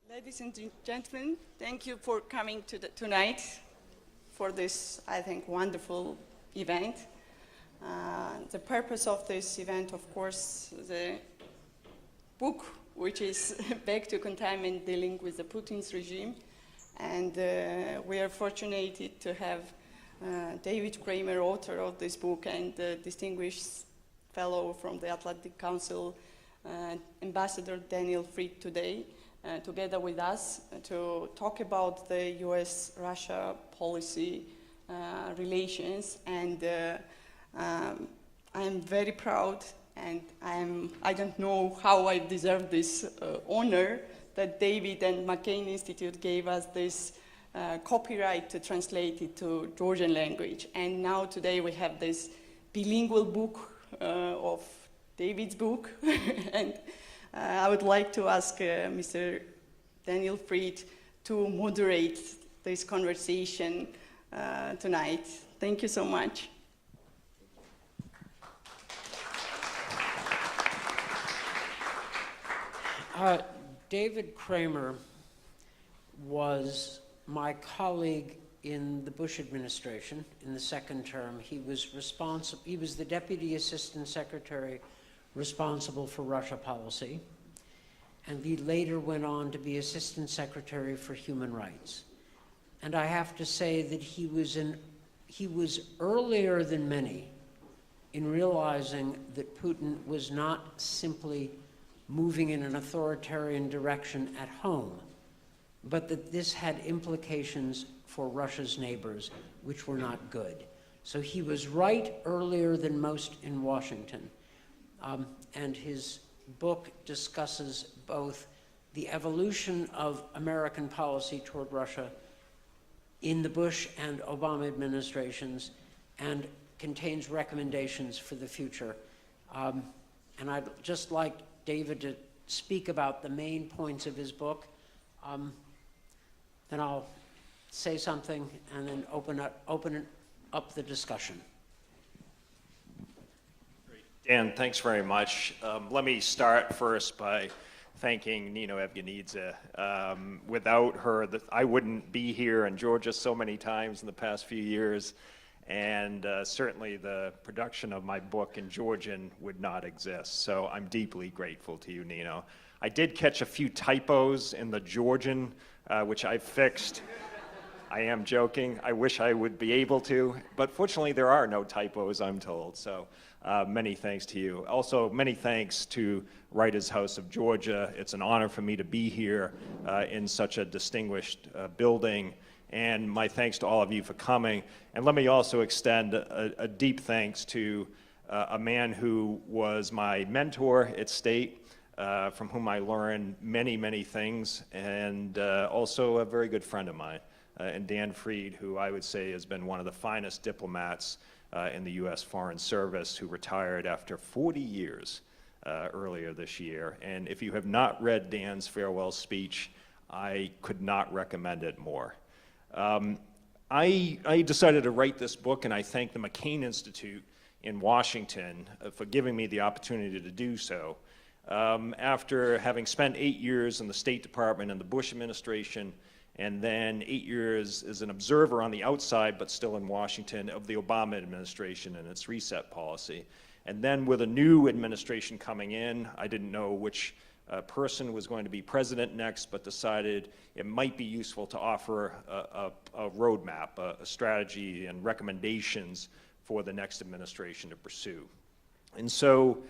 Ladies and gentlemen, thank you for coming tonight for this, I think, wonderful event. The purpose of this event, of course, the book, which is Back to Containment, dealing with the Putin's regime. And we are fortunate to have David Kramer, author of this book, and the distinguished fellow from the Atlantic Council, Ambassador Daniel Fried, today, together with us to talk about the US-Russia policy relations. And I'm very proud, and I don't know how I deserve this honor that David and McCain Institute gave us this copyright to translate it to Georgian language. And now today we have this bilingual book of David's book. And I would like to ask Mr. Daniel Fried to moderate this conversation tonight. Thank you so much. David Kramer was my colleague in the Bush administration in the second term. He was the Deputy Assistant Secretary responsible for Russia policy, and he later went on to be Assistant Secretary for Human Rights. And I have to say that he was earlier than many in realizing that Putin was not simply moving in an authoritarian direction at home, but that this had implications for Russia's neighbors, which were not good. So he was right earlier than most in Washington. And his book discusses both the evolution of American policy toward Russia in the Bush and Obama administrations, and contains recommendations for the future. And I'd just like David to speak about the main points of his book. Then I'll say something and then open up the discussion. Dan, thanks very much. Let me start first by thanking Nino Evgenidze. Without her, I wouldn't be here in Georgia so many times in the past few years, and certainly the production of my book in Georgian would not exist. So I'm deeply grateful to you, Nino. I did catch a few typos in the Georgian, which I fixed. I am joking. I wish I would be able to, but fortunately there are no typos, I'm told. So many thanks to you. Also, many thanks to Writers House of Georgia. It's an honor for me to be here in such a distinguished building, and my thanks to all of you for coming. And let me also extend a deep thanks to a man who was my mentor at State, from whom I learned many, many things, and also a very good friend of mine. And Dan Fried, who I would say has been one of the finest diplomats in the U.S. Foreign Service, who retired after 40 years earlier this year. And if you have not read Dan's farewell speech, I could not recommend it more. I decided to write this book, and I thank the McCain Institute in Washington for giving me the opportunity to do so. After having spent 8 years in the State Department and the Bush administration, and then 8 years as an observer on the outside, but still in Washington, of the Obama administration and its reset policy. And then with a new administration coming in, I didn't know which person was going to be president next, but decided it might be useful to offer a roadmap, a strategy, and recommendations for the next administration to pursue. And so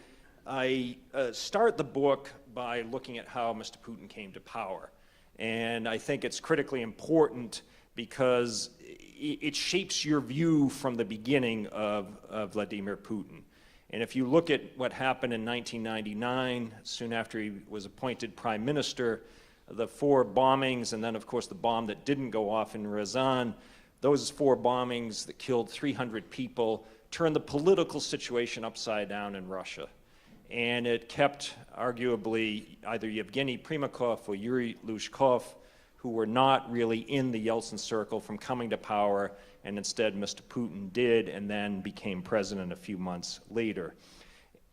I start the book by looking at how Mr. Putin came to power. And I think it's critically important because it shapes your view from the beginning of Vladimir Putin. And if you look at what happened in 1999, soon after he was appointed prime minister, the 4 bombings, and then of course the bomb that didn't go off in Ryazan, those 4 bombings that killed 300 people turned the political situation upside down in Russia. And it kept, arguably, either Yevgeny Primakov or Yuri Lushkov, who were not really in the Yeltsin circle, from coming to power, and instead Mr. Putin did, and then became president a few months later.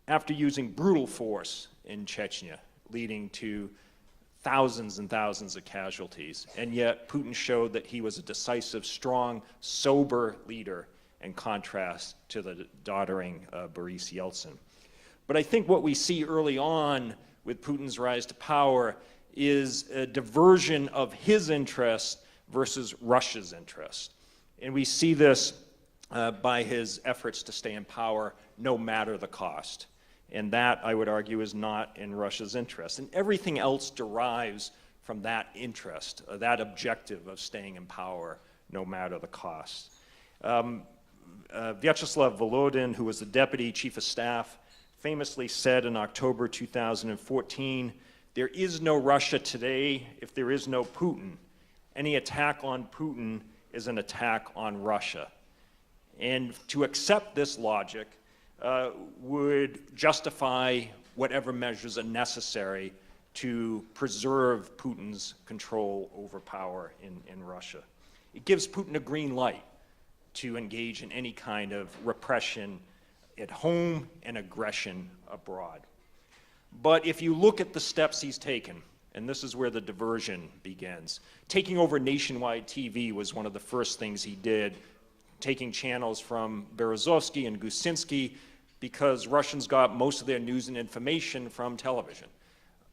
After using brutal force in Chechnya, leading to thousands and thousands of casualties. And yet Putin showed that he was a decisive, strong, sober leader in contrast to the doddering Boris Yeltsin. But I think what we see early on with Putin's rise to power is a diversion of his interest versus Russia's interest. And we see this by his efforts to stay in power no matter the cost. And that, I would argue, is not in Russia's interest. And everything else derives from that interest, that objective of staying in power no matter the cost. Vyacheslav Volodin, who was the deputy chief of staff, famously said in October 2014, "There is no Russia today if there is no Putin. Any attack on Putin is an attack on Russia." And to accept this logic would justify whatever measures are necessary to preserve Putin's control over power in Russia. It gives Putin a green light to engage in any kind of repression at home and aggression abroad. But if you look at the steps he's taken, and this is where the diversion begins, taking over nationwide TV was one of the first things he did, taking channels from Berezovsky and Gusinski, because Russians got most of their news and information from television.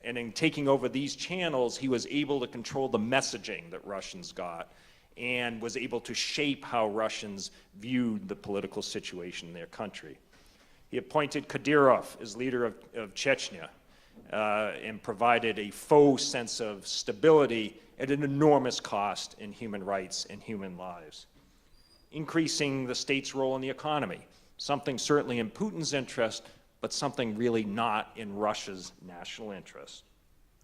And in taking over these channels, he was able to control the messaging that Russians got and was able to shape how Russians viewed the political situation in their country. He appointed Kadyrov as leader of Chechnya and provided a faux sense of stability at an enormous cost in human rights and human lives. Increasing the state's role in the economy, something certainly in Putin's interest, but something really not in Russia's national interest.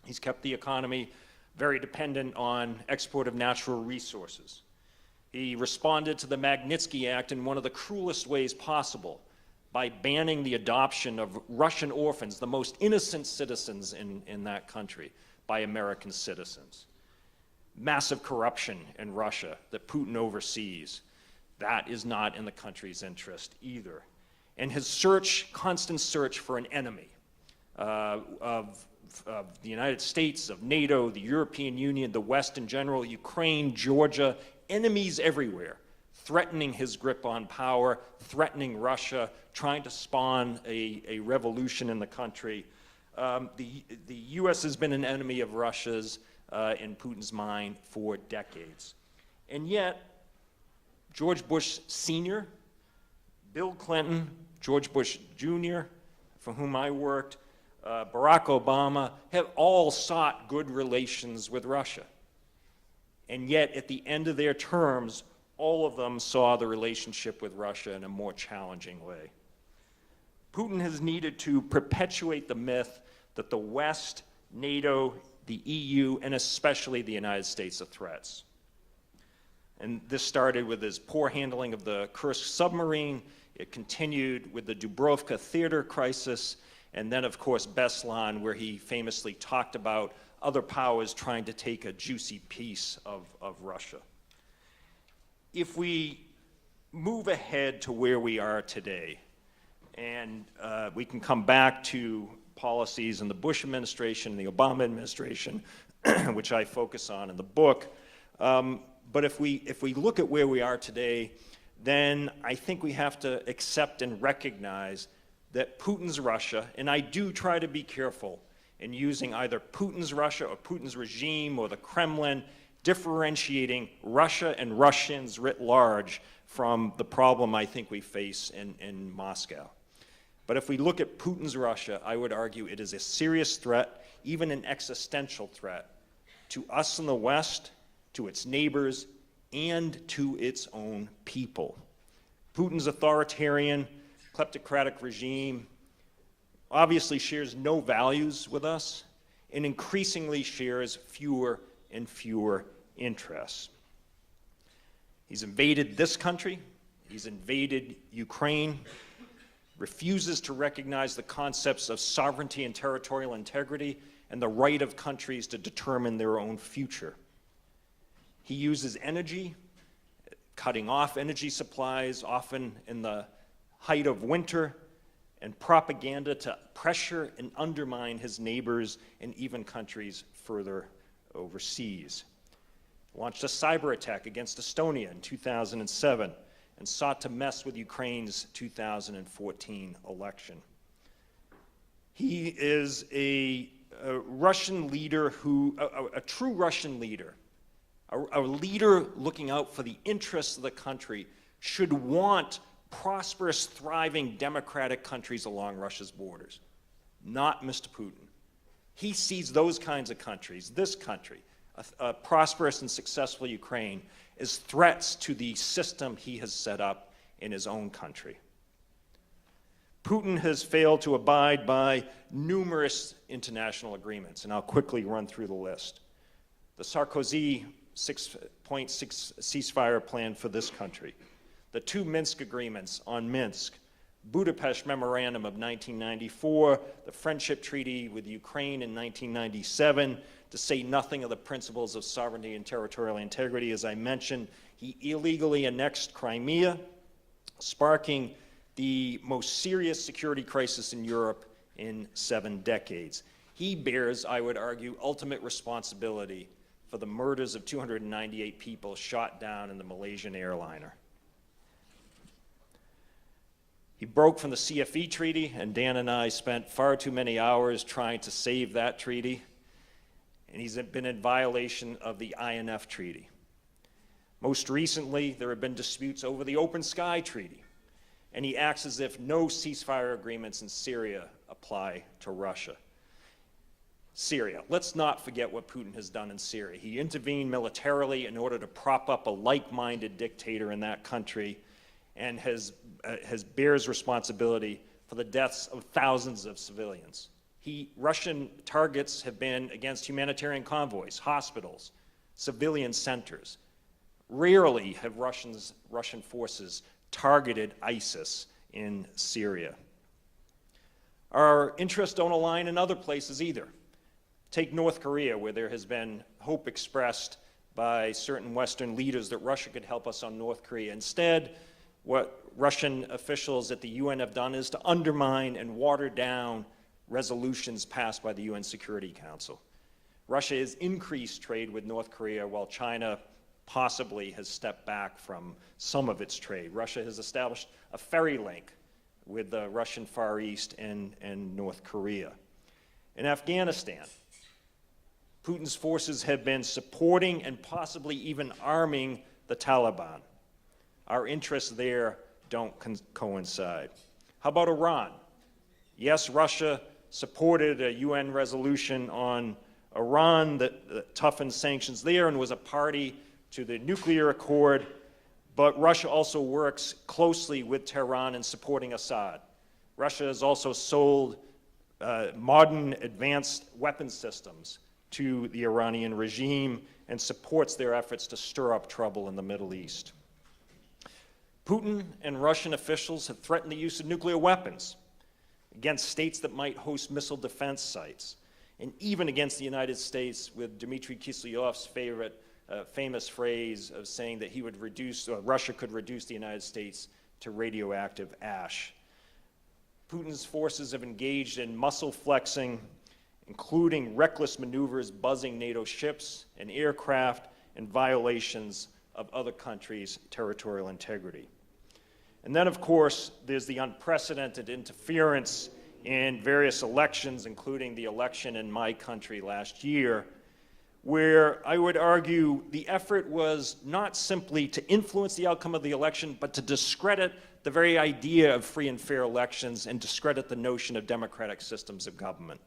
He's kept the economy very dependent on export of natural resources. He responded to the Magnitsky Act in one of the cruelest ways possible by banning the adoption of Russian orphans, the most innocent citizens in that country, by American citizens. Massive corruption in Russia that Putin oversees. That is not in the country's interest either. And his constant search for an enemy of the United States, of NATO, the European Union, the West in general, Ukraine, Georgia, enemies everywhere, threatening his grip on power, threatening Russia, trying to spawn a revolution in the country. The U.S. has been an enemy of Russia's in Putin's mind for decades. And yet, George Bush Sr., Bill Clinton, George Bush Jr., for whom I worked, Barack Obama, have all sought good relations with Russia. And yet, at the end of their terms, all of them saw the relationship with Russia in a more challenging way. Putin has needed to perpetuate the myth that the West, NATO, the EU, and especially the United States are threats. And this started with his poor handling of the Kursk submarine. It continued with the Dubrovka theater crisis, and then, of course, Beslan, where he famously talked about other powers trying to take a juicy piece of Russia. If we move ahead to where we are today, and we can come back to policies in the Bush administration, the Obama administration, which I focus on in the book, but if we look at where we are today, then I think we have to accept and recognize that Putin's Russia, and I do try to be careful in using either Putin's Russia or Putin's regime or the Kremlin, differentiating Russia and Russians writ large from the problem I think we face in Moscow. But if we look at Putin's Russia, I would argue it is a serious threat, even an existential threat, to us in the West, to its neighbors, and to its own people. Putin's authoritarian, kleptocratic regime obviously shares no values with us and increasingly shares fewer and fewer interests. He's invaded this country, he's invaded Ukraine, refuses to recognize the concepts of sovereignty and territorial integrity and the right of countries to determine their own future. He uses energy, cutting off energy supplies, often in the height of winter, and propaganda to pressure and undermine his neighbors and even countries further overseas. Launched a cyber attack against Estonia in 2007 and sought to mess with Ukraine's 2014 election. He is a Russian leader a true Russian leader, a leader looking out for the interests of the country, should want prosperous, thriving, democratic countries along Russia's borders, not Mr. Putin. He sees those kinds of countries, this country, a prosperous and successful Ukraine, as threats to the system he has set up in his own country. Putin has failed to abide by numerous international agreements, and I'll quickly run through the list. The Sarkozy 6.6 ceasefire plan for this country, the 2 Minsk agreements on Minsk, Budapest Memorandum of 1994, the Friendship Treaty with Ukraine in 1997, to say nothing of the principles of sovereignty and territorial integrity. As I mentioned, he illegally annexed Crimea, sparking the most serious security crisis in Europe in 7 decades. He bears, I would argue, ultimate responsibility for the murders of 298 people shot down in the Malaysian airliner. He broke from the CFE treaty, and Dan and I spent far too many hours trying to save that treaty, and he's been in violation of the INF treaty. Most recently, there have been disputes over the Open Sky Treaty, and he acts as if no ceasefire agreements in Syria apply to Russia. Syria, let's not forget what Putin has done in Syria. He intervened militarily in order to prop up a like-minded dictator in that country, and bears responsibility for the deaths of thousands of civilians. Russian targets have been against humanitarian convoys, hospitals, civilian centers. Rarely have Russian forces targeted ISIS in Syria. Our interests don't align in other places either. Take North Korea, where there has been hope expressed by certain Western leaders that Russia could help us on North Korea. Instead, what Russian officials at the UN have done is to undermine and water down resolutions passed by the UN Security Council. Russia has increased trade with North Korea, while China possibly has stepped back from some of its trade. Russia has established a ferry link with the Russian Far East and North Korea. In Afghanistan, Putin's forces have been supporting and possibly even arming the Taliban. Our interests there don't coincide. How about Iran? Yes, Russia supported a UN resolution on Iran that toughened sanctions there and was a party to the nuclear accord, but Russia also works closely with Tehran in supporting Assad. Russia has also sold modern advanced weapon systems to the Iranian regime and supports their efforts to stir up trouble in the Middle East. Putin and Russian officials have threatened the use of nuclear weapons against states that might host missile defense sites, and even against the United States, with Dmitry Kiselyov's famous phrase of saying that Russia could reduce the United States to radioactive ash. Putin's forces have engaged in muscle flexing, including reckless maneuvers buzzing NATO ships and aircraft, and violations of other countries' territorial integrity. And then, of course, there's the unprecedented interference in various elections, including the election in my country last year, where I would argue the effort was not simply to influence the outcome of the election, but to discredit the very idea of free and fair elections and discredit the notion of democratic systems of government.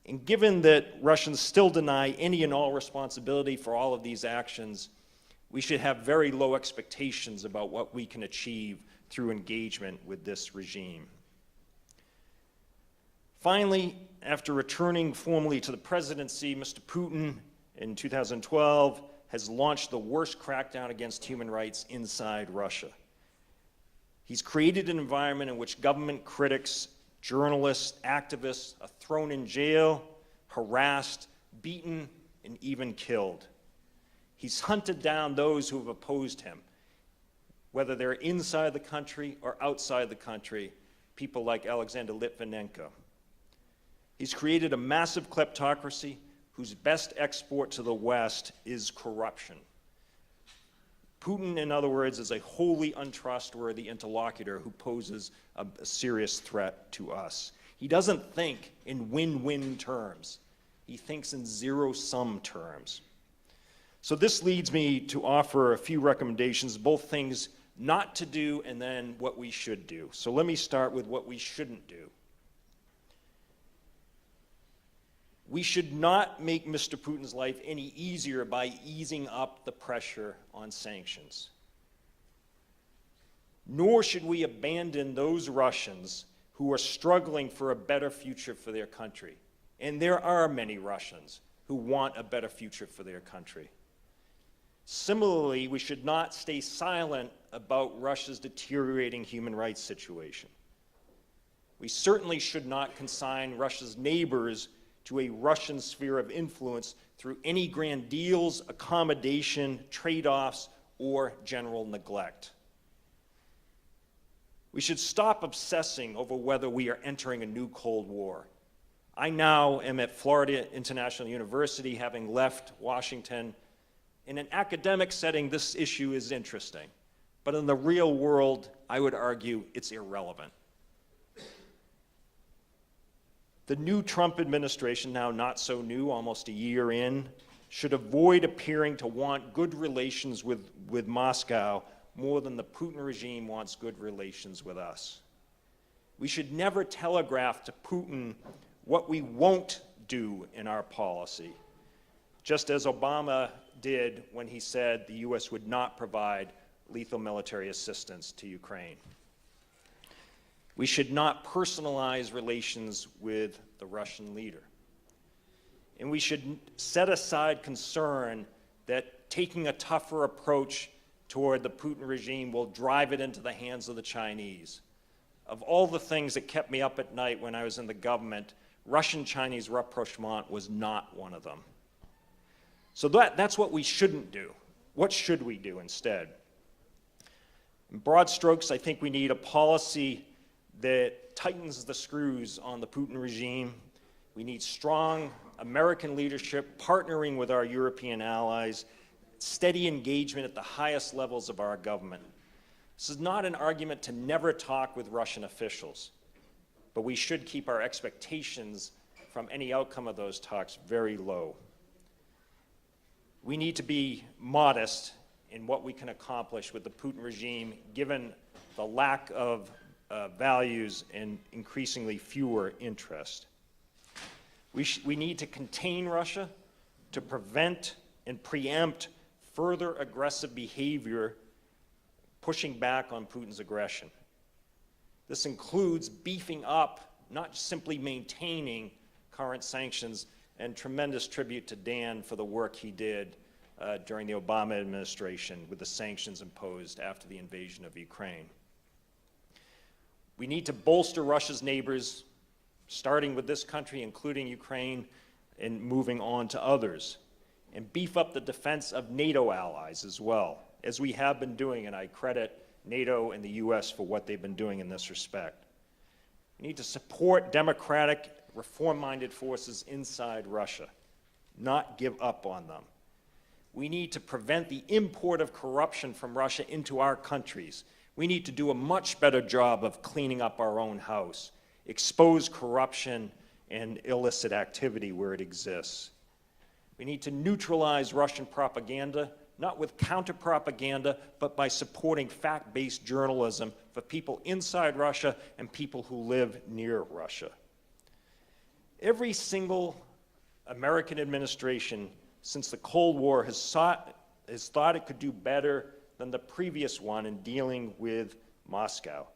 And given that Russians still deny any and all responsibility for all of these actions, we should have very low expectations about what we can achieve through engagement with this regime. Finally, after returning formally to the presidency, Mr. Putin in 2012 has launched the worst crackdown against human rights inside Russia. He's created an environment in which government critics, journalists, activists are thrown in jail, harassed, beaten, and even killed. He's hunted down those who have opposed him, whether they're inside the country or outside the country, people like Alexander Litvinenko. He's created a massive kleptocracy whose best export to the West is corruption. Putin, in other words, is a wholly untrustworthy interlocutor who poses a serious threat to us. He doesn't think in win-win terms. He thinks in zero-sum terms. So this leads me to offer a few recommendations, both things not to do and then what we should do. So let me start with what we shouldn't do. We should not make Mr. Putin's life any easier by easing up the pressure on sanctions. Nor should we abandon those Russians who are struggling for a better future for their country. And there are many Russians who want a better future for their country. Similarly, we should not stay silent about Russia's deteriorating human rights situation. We certainly should not consign Russia's neighbors to a Russian sphere of influence through any grand deals, accommodation, trade-offs, or general neglect. We should stop obsessing over whether we are entering a new Cold War. I now am at Florida International University, having left Washington. In an academic setting, this issue is interesting, but in the real world, I would argue it's irrelevant. The new Trump administration, now not so new, almost a year in, should avoid appearing to want good relations with Moscow more than the Putin regime wants good relations with us. We should never telegraph to Putin what we won't do in our policy, just as Obama did when he said the U.S. would not provide lethal military assistance to Ukraine. We should not personalize relations with the Russian leader. And we should set aside concern that taking a tougher approach toward the Putin regime will drive it into the hands of the Chinese. Of all the things that kept me up at night when I was in the government, Russian-Chinese rapprochement was not one of them. So that's what we shouldn't do. What should we do instead? In broad strokes, I think we need a policy that tightens the screws on the Putin regime. We need strong American leadership partnering with our European allies, steady engagement at the highest levels of our government. This is not an argument to never talk with Russian officials, but we should keep our expectations from any outcome of those talks very low. We need to be modest in what we can accomplish with the Putin regime, given the lack of values and increasingly fewer interests. We need to contain Russia, to prevent and preempt further aggressive behavior, pushing back on Putin's aggression. This includes beefing up, not simply maintaining current sanctions, and tremendous tribute to Dan for the work he did during the Obama administration with the sanctions imposed after the invasion of Ukraine. We need to bolster Russia's neighbors, starting with this country, including Ukraine, and moving on to others, and beef up the defense of NATO allies as well, as we have been doing, and I credit NATO and the US for what they've been doing in this respect. We need to support democratic, reform-minded forces inside Russia, not give up on them. We need to prevent the import of corruption from Russia into our countries. We need to do a much better job of cleaning up our own house, expose corruption and illicit activity where it exists. We need to neutralize Russian propaganda, not with counter-propaganda, but by supporting fact-based journalism for people inside Russia and people who live near Russia. Every single American administration since the Cold War has thought it could do better than the previous one in dealing with Moscow.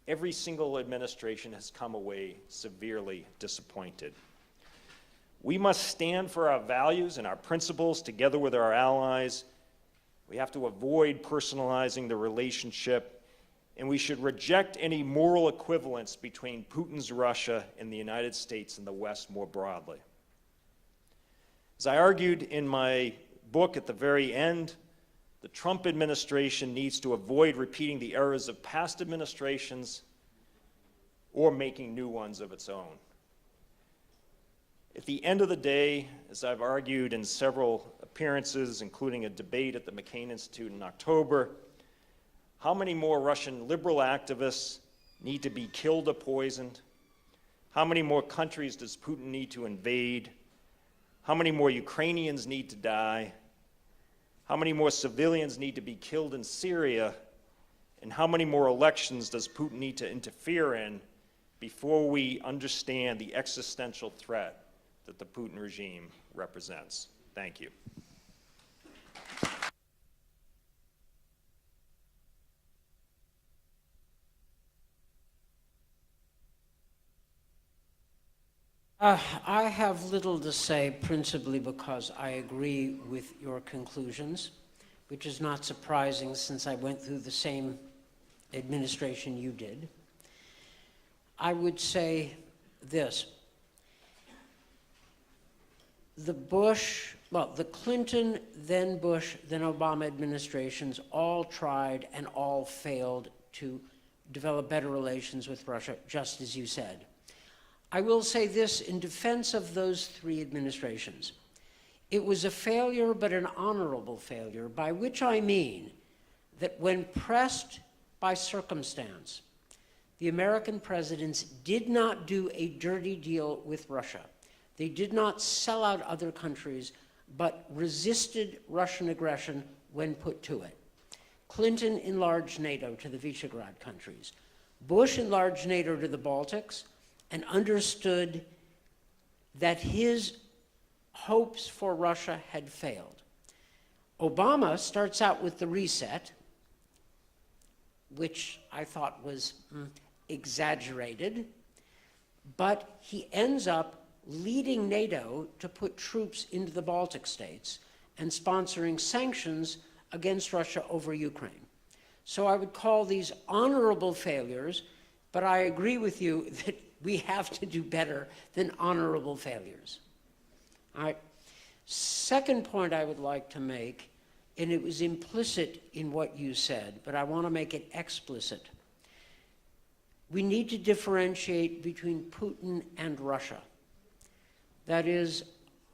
Every single administration has come away severely disappointed. We must stand for our values and our principles together with our allies. We have to avoid personalizing the relationship, and we should reject any moral equivalence between Putin's Russia and the United States and the West more broadly. As I argued in my book at the very end, the Trump administration needs to avoid repeating the errors of past administrations or making new ones of its own. At the end of the day, as I've argued in several appearances, including a debate at the McCain Institute in October, how many more Russian liberal activists need to be killed or poisoned? How many more countries does Putin need to invade? How many more Ukrainians need to die? How many more civilians need to be killed in Syria? And how many more elections does Putin need to interfere in before we understand the existential threat that the Putin regime represents? Thank you. I have little to say, principally because I agree with your conclusions, which is not surprising since I went through the same administration you did. I would say this. The Clinton, then Bush, then Obama administrations all tried and all failed to develop better relations with Russia, just as you said. I will say this in defense of those three administrations. It was a failure, but an honorable failure, by which I mean that when pressed by circumstance, the American presidents did not do a dirty deal with Russia. They did not sell out other countries, but resisted Russian aggression when put to it. Clinton enlarged NATO to the Visegrad countries. Bush enlarged NATO to the Baltics and understood that his hopes for Russia had failed. Obama starts out with the reset, which I thought was exaggerated, but he ends up leading NATO to put troops into the Baltic states and sponsoring sanctions against Russia over Ukraine. So I would call these honorable failures, but I agree with you that we have to do better than honorable failures. All right. Second point I would like to make, and it was implicit in what you said, but I want to make it explicit. We need to differentiate between Putin and Russia. That is,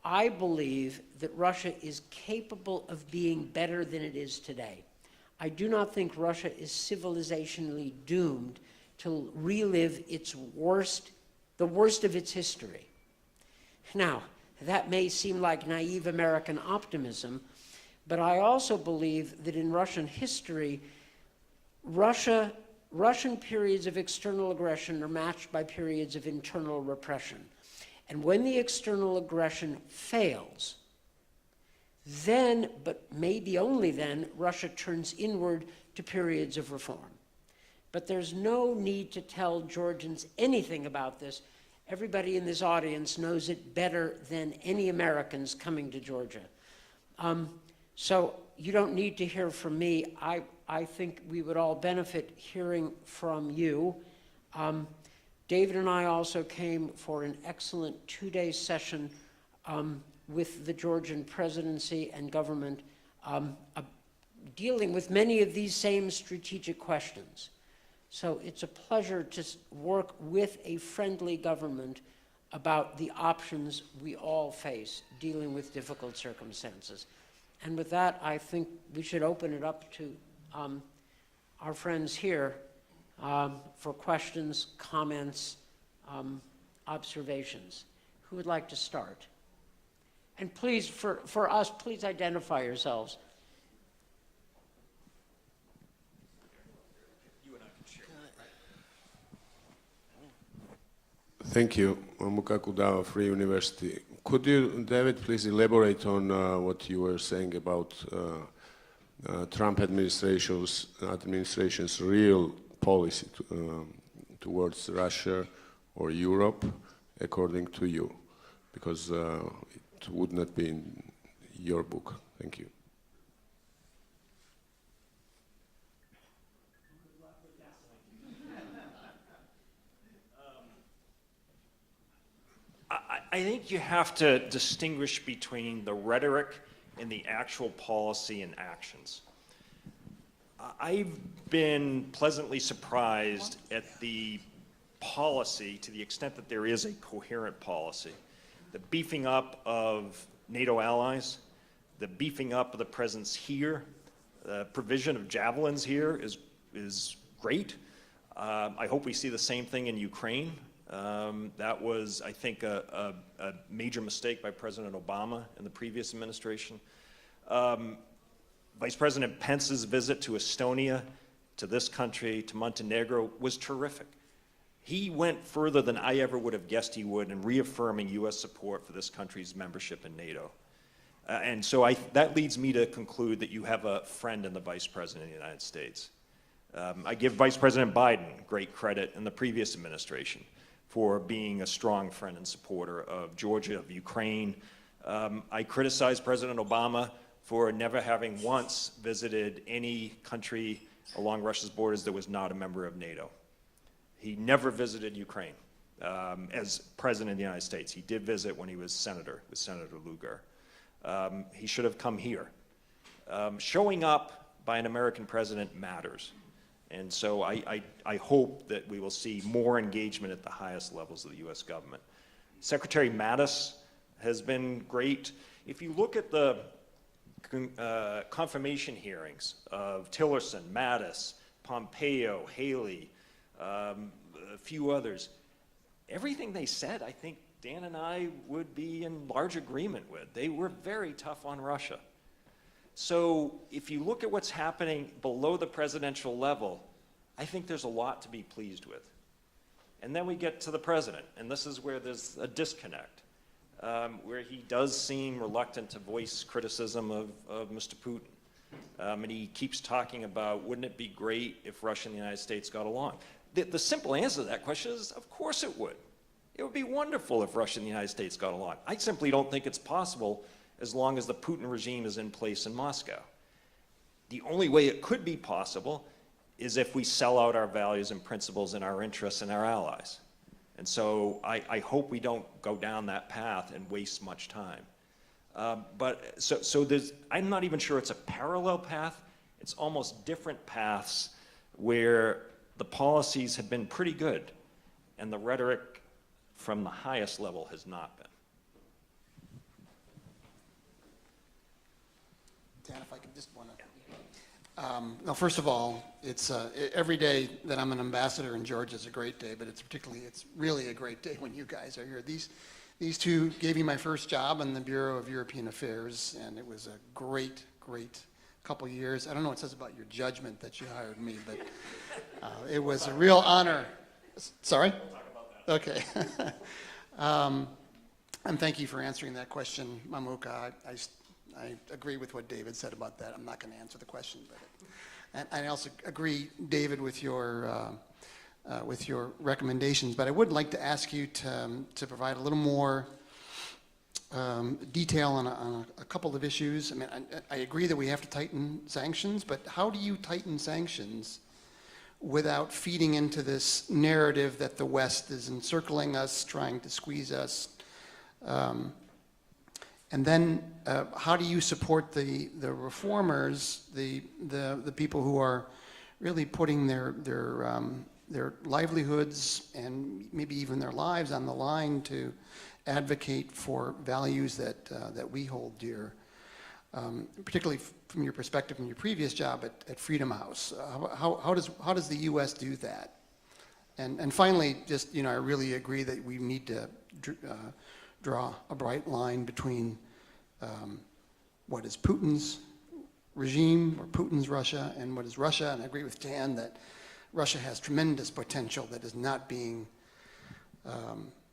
I believe that Russia is capable of being better than it is today. I do not think Russia is civilizationally doomed to relive its worst, the worst of its history. Now, that may seem like naive American optimism, but I also believe that in Russian history, Russian periods of external aggression are matched by periods of internal repression. And when the external aggression fails, then, but maybe only then, Russia turns inward to periods of reform. But there's no need to tell Georgians anything about this. Everybody in this audience knows it better than any Americans coming to Georgia. So you don't need to hear from me. I think we would all benefit hearing from you. David and I also came for an excellent two-day session with the Georgian presidency and government dealing with many of these same strategic questions. So it's a pleasure to work with a friendly government about the options we all face dealing with difficult circumstances. And with that, I think we should open it up to our friends here for questions, comments, observations. Who would like to start? And please, for us, please identify yourselves. Thank you. Muka Kudava, Free University. Could you, David, please elaborate on what you were saying about Trump administration's real policy towards Russia or Europe, according to you? Because it would not be in your book. Thank you. I think you have to distinguish between the rhetoric and the actual policy and actions. I've been pleasantly surprised at the policy, to the extent that there is a coherent policy, the beefing up of NATO allies, the beefing up of the presence here, the provision of javelins here is great. I hope we see the same thing in Ukraine. That was, I think, a major mistake by President Obama in the previous administration. Vice President Pence's visit to Estonia, to this country, to Montenegro, was terrific. He went further than I ever would have guessed he would in reaffirming U.S. support for this country's membership in NATO. And so that leads me to conclude that you have a friend in the Vice President of the United States. I give Vice President Biden great credit in the previous administration for being a strong friend and supporter of Georgia, of Ukraine. I criticize President Obama for never having once visited any country along Russia's borders that was not a member of NATO. He never visited Ukraine as President of the United States. He did visit when he was senator, with Senator Lugar. He should have come here. Showing up by an American president matters. And so I hope that we will see more engagement at the highest levels of the U.S. government. Secretary Mattis has been great. If you look at the confirmation hearings of Tillerson, Mattis, Pompeo, Haley, a few others, everything they said, I think Dan and I would be in large agreement with. They were very tough on Russia. So if you look at what's happening below the presidential level, I think there's a lot to be pleased with. And then we get to the president, and this is where there's a disconnect, where he does seem reluctant to voice criticism of Mr. Putin. And he keeps talking about, wouldn't it be great if Russia and the United States got along? The simple answer to that question is, of course it would. It would be wonderful if Russia and the United States got along. I simply don't think it's possible as long as the Putin regime is in place in Moscow. The only way it could be possible is if we sell out our values and principles and our interests and our allies. And so I hope we don't go down that path and waste much time. So I'm not even sure it's a parallel path. It's almost different paths where the policies have been pretty good and the rhetoric from the highest level has not been. Dan, if I could just want to. Well, first of all, it's every day that I'm an ambassador in Georgia is a great day, but it's really a great day when you guys are here. These two gave me my first job in the Bureau of European Affairs, and it was a great couple years. I don't know what it says about your judgment that you hired me, but it was a real honor. Sorry? We'll talk about that. Okay. And thank you for answering that question, Mamuka. I agree with what David said about that. I'm not going to answer the question, but I also agree, David, with your recommendations. But I would like to ask you to provide a little more detail on a couple of issues. I mean, I agree that we have to tighten sanctions, but how do you tighten sanctions without feeding into this narrative that the West is encircling us, trying to squeeze us? And then how do you support the reformers, the people who are really putting their livelihoods and maybe even their lives on the line to advocate for values that we hold dear, particularly from your perspective from your previous job at Freedom House? How does the U.S. do that? And finally, just I really agree that we need to draw a bright line between what is Putin's regime or Putin's Russia and what is Russia. And I agree with Dan that Russia has tremendous potential that is not being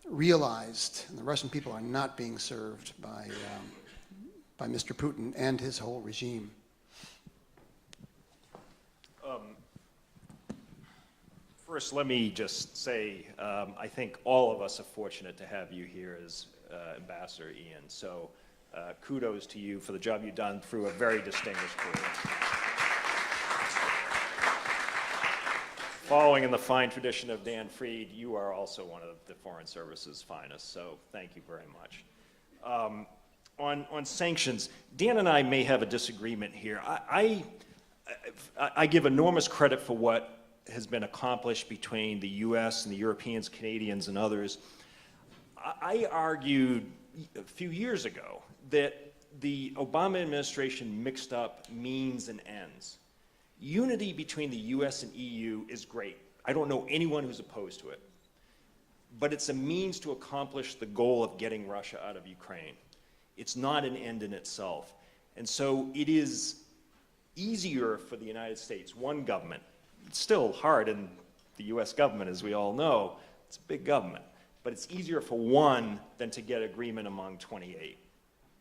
realized, and the Russian people are not being served by Mr. Putin and his whole regime. First, let me just say, I think all of us are fortunate to have you here as Ambassador Ian. So kudos to you for the job you've done through a very distinguished career. Following in the fine tradition of Dan Fried, you are also one of the Foreign Service's finest, so thank you very much. On sanctions, Dan and I may have a disagreement here. I give enormous credit for what has been accomplished between the US and the Europeans, Canadians, and others, I argued a few years ago that the Obama administration mixed up means and ends. Unity between the US and EU is great. I don't know anyone who's opposed to it. But it's a means to accomplish the goal of getting Russia out of Ukraine. It's not an end in itself. And so it is easier for the United States, one government. It's still hard in the US government, as we all know. It's a big government. But it's easier for one than to get agreement among 28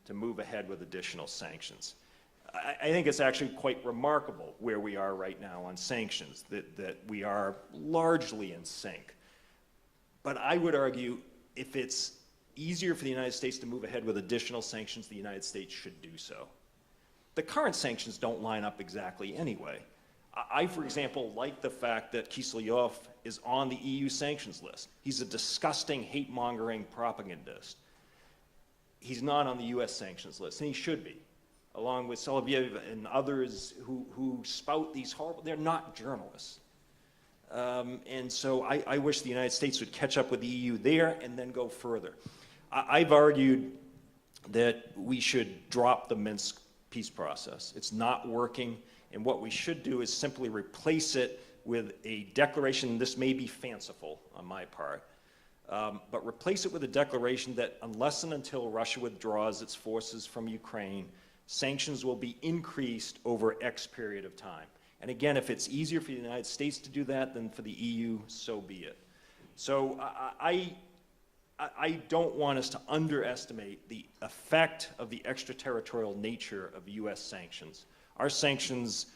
to move ahead with additional sanctions. I think it's actually quite remarkable where we are right now on sanctions, that we are largely in sync. But I would argue if it's easier for the United States to move ahead with additional sanctions, the United States should do so. The current sanctions don't line up exactly anyway. I, for example, like the fact that Kiselyov is on the EU sanctions list. He's a disgusting, hate-mongering propagandist. He's not on the US sanctions list, and he should be, along with Solovyev and others who spout these horrible, they're not journalists. And so I wish the United States would catch up with the EU there and then go further. I've argued that we should drop the Minsk peace process. It's not working, and what we should do is simply replace it with a declaration. This may be fanciful on my part, but replace it with a declaration that unless and until Russia withdraws its forces from Ukraine, sanctions will be increased over X period of time. And again, if it's easier for the United States to do that than for the EU, so be it. So I don't want us to underestimate the effect of the extraterritorial nature of US sanctions. Our sanctions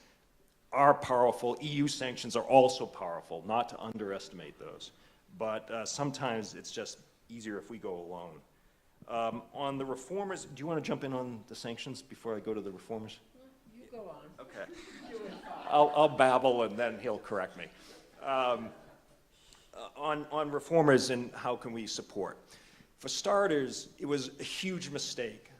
are powerful. EU sanctions are also powerful, not to underestimate those. But sometimes it's just easier if we go alone. On the reformers, do you want to jump in on the sanctions before I go to the reformers? You go on. Okay. I'll babble and then he'll correct me. On reformers and how can we support? For starters, it was a huge mistake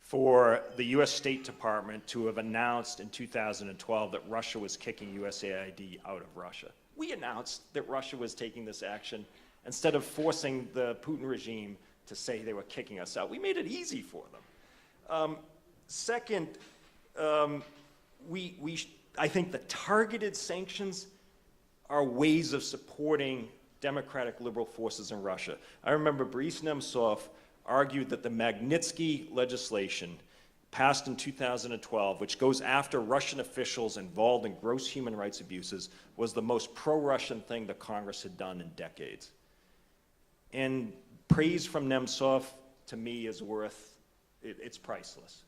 for the US State Department to have announced in 2012 that Russia was kicking USAID out of Russia. We announced that Russia was taking this action instead of forcing the Putin regime to say they were kicking us out. We made it easy for them. Second, I think the targeted sanctions are ways of supporting democratic liberal forces in Russia. I remember Boris Nemtsov argued that the Magnitsky legislation passed in 2012, which goes after Russian officials involved in gross human rights abuses, was the most pro-Russian thing the Congress had done in decades. And praise from Nemtsov, to me, is worth, it's priceless.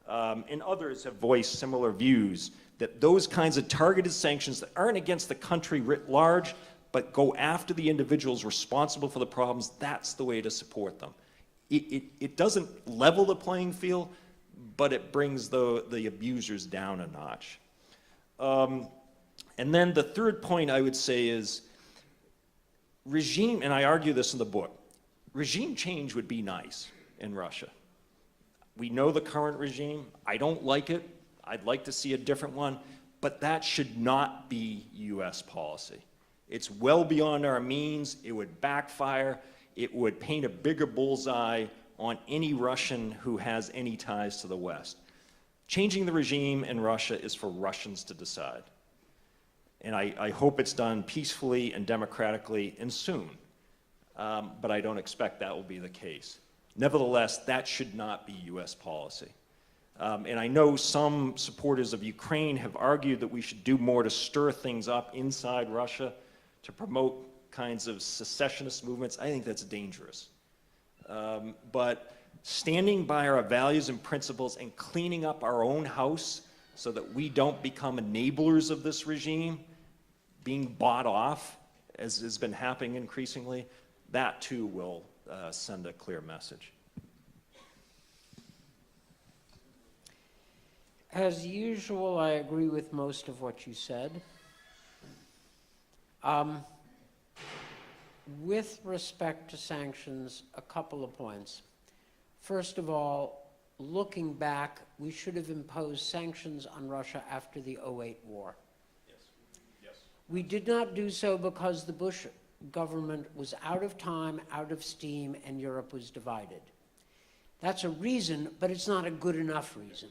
And others have voiced similar views that those kinds of targeted sanctions that aren't against the country writ large, but go after the individuals responsible for the problems, that's the way to support them. It doesn't level the playing field, but it brings the abusers down a notch. And then the third point I would say is regime, and I argue this in the book, regime change would be nice in Russia. We know the current regime. I don't like it. I'd like to see a different one, but that should not be US policy. It's well beyond our means. It would backfire. It would paint a bigger bullseye on any Russian who has any ties to the West. Changing the regime in Russia is for Russians to decide. And I hope it's done peacefully and democratically and soon. But I don't expect that will be the case. Nevertheless, that should not be US policy. And I know some supporters of Ukraine have argued that we should do more to stir things up inside Russia to promote kinds of secessionist movements. I think that's dangerous. But standing by our values and principles and cleaning up our own house so that we don't become enablers of this regime, being bought off, as has been happening increasingly, that too will send a clear message. As usual, I agree with most of what you said. With respect to sanctions, a couple of points. First of all, looking back, we should have imposed sanctions on Russia after the 2008 war. Yes. We did not do so because the Bush government was out of time, out of steam, and Europe was divided. That's a reason, but it's not a good enough reason.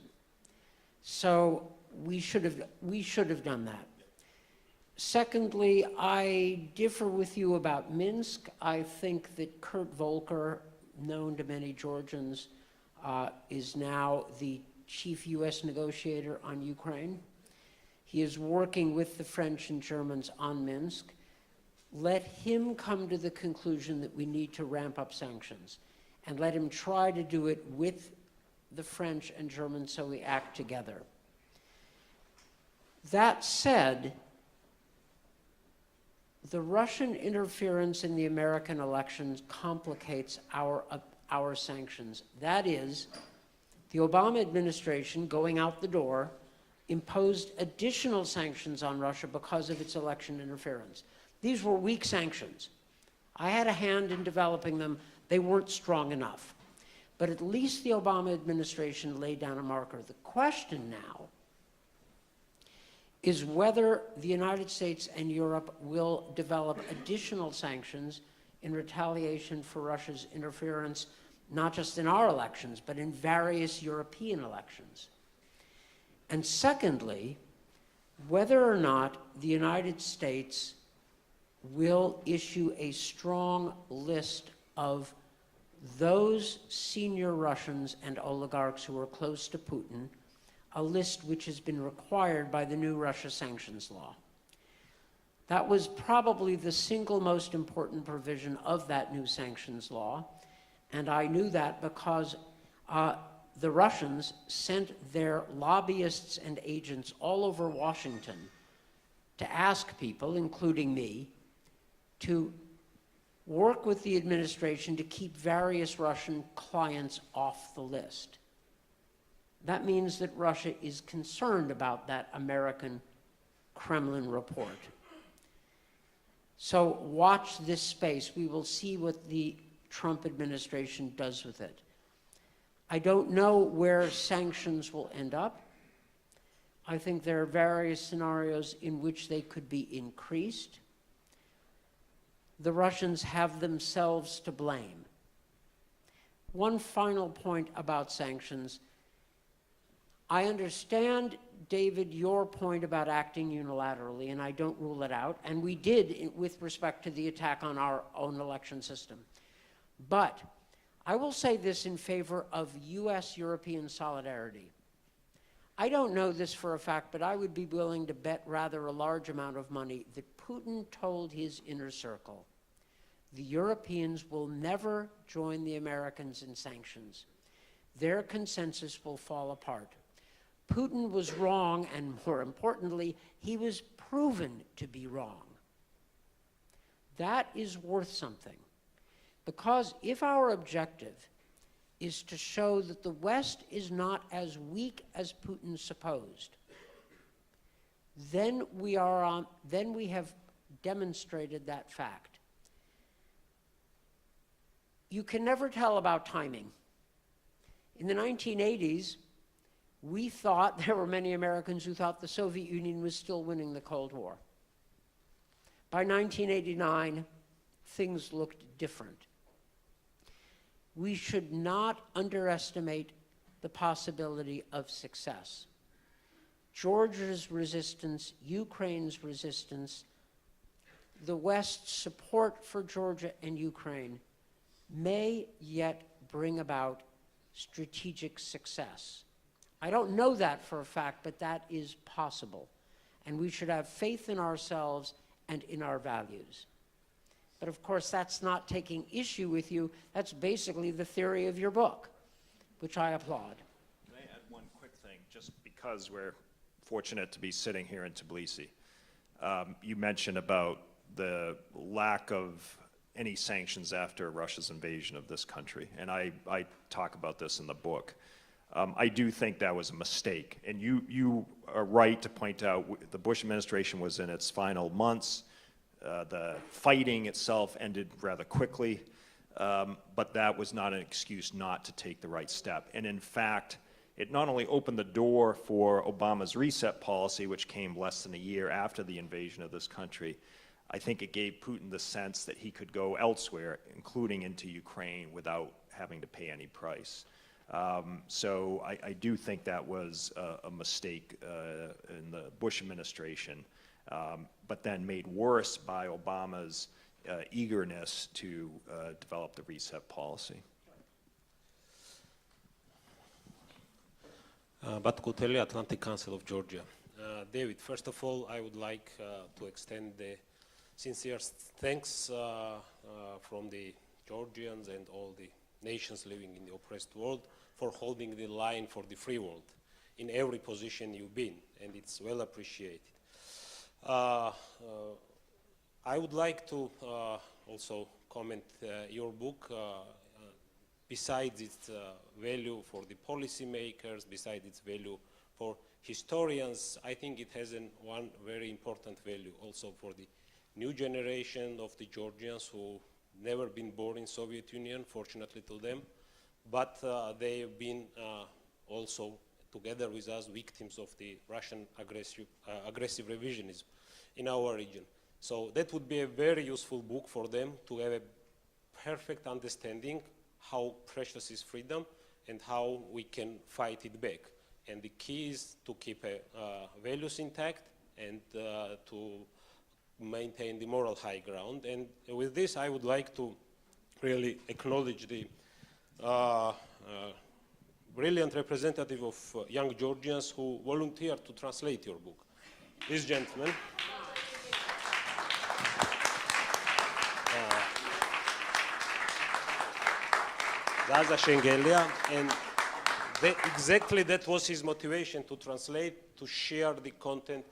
So we should have done that. Secondly, I differ with you about Minsk. I think that Kurt Volker, known to many Georgians, is now the chief US negotiator on Ukraine. He is working with the French and Germans on Minsk. Let him come to the conclusion that we need to ramp up sanctions, and let him try to do it with the French and Germans so we act together. That said, the Russian interference in the American elections complicates our sanctions. That is, the Obama administration, going out the door, imposed additional sanctions on Russia because of its election interference. These were weak sanctions. I had a hand in developing them. They weren't strong enough. But at least the Obama administration laid down a marker. The question now is whether the United States and Europe will develop additional sanctions in retaliation for Russia's interference, not just in our elections, but in various European elections. And secondly, whether or not the United States will issue a strong list of those senior Russians and oligarchs who are close to Putin, a list which has been required by the new Russia sanctions law. That was probably the single most important provision of that new sanctions law, and I knew that because the Russians sent their lobbyists and agents all over Washington to ask people, including me, to work with the administration to keep various Russian clients off the list. That means that Russia is concerned about that American Kremlin report. So watch this space. We will see what the Trump administration does with it. I don't know where sanctions will end up. I think there are various scenarios in which they could be increased. The Russians have themselves to blame. One final point about sanctions. I understand, David, your point about acting unilaterally, and I don't rule it out, and we did with respect to the attack on our own election system. But I will say this in favor of US-European solidarity. I don't know this for a fact, but I would be willing to bet rather a large amount of money that Putin told his inner circle, the Europeans will never join the Americans in sanctions. Their consensus will fall apart. Putin was wrong, and more importantly, he was proven to be wrong. That is worth something, because if our objective is to show that the West is not as weak as Putin supposed, then we have demonstrated that fact. You can never tell about timing. In the 1980s, we thought, there were many Americans who thought the Soviet Union was still winning the Cold War. By 1989, things looked different. We should not underestimate the possibility of success. Georgia's resistance, Ukraine's resistance, the West's support for Georgia and Ukraine may yet bring about strategic success. I don't know that for a fact, but that is possible. And we should have faith in ourselves and in our values. But of course, that's not taking issue with you. That's basically the theory of your book, which I applaud. Can I add one quick thing, just because we're fortunate to be sitting here in Tbilisi? You mentioned about the lack of any sanctions after Russia's invasion of this country, and I talk about this in the book. I do think that was a mistake, and you are right to point out the Bush administration was in its final months. The fighting itself ended rather quickly, but that was not an excuse not to take the right step. And in fact, it not only opened the door for Obama's reset policy, which came less than a year after the invasion of this country, I think it gave Putin the sense that he could go elsewhere, including into Ukraine, without having to pay any price. So I do think that was a mistake in the Bush administration, but then made worse by Obama's eagerness to develop the reset policy. Batkuteli, Atlantic Council of Georgia. David, first of all, I would like to extend the sincere thanks from the Georgians and all the nations living in the oppressed world for holding the line for the free world in every position you've been, and it's well appreciated. I would like to also comment your book. Besides its value for the policymakers, besides its value for historians, I think it has one very important value also for the new generation of the Georgians who never been born in Soviet Union, fortunately to them, but they have been also, together with us, victims of the Russian aggressive revisionism in our region. So that would be a very useful book for them to have a perfect understanding how precious is freedom and how we can fight it back. And the key is to keep values intact and to maintain the moral high ground. And with this, I would like to really acknowledge the brilliant representative of young Georgians who volunteered to translate your book. This gentleman. Gaza Shengelia, and exactly that was his motivation to translate, to share the content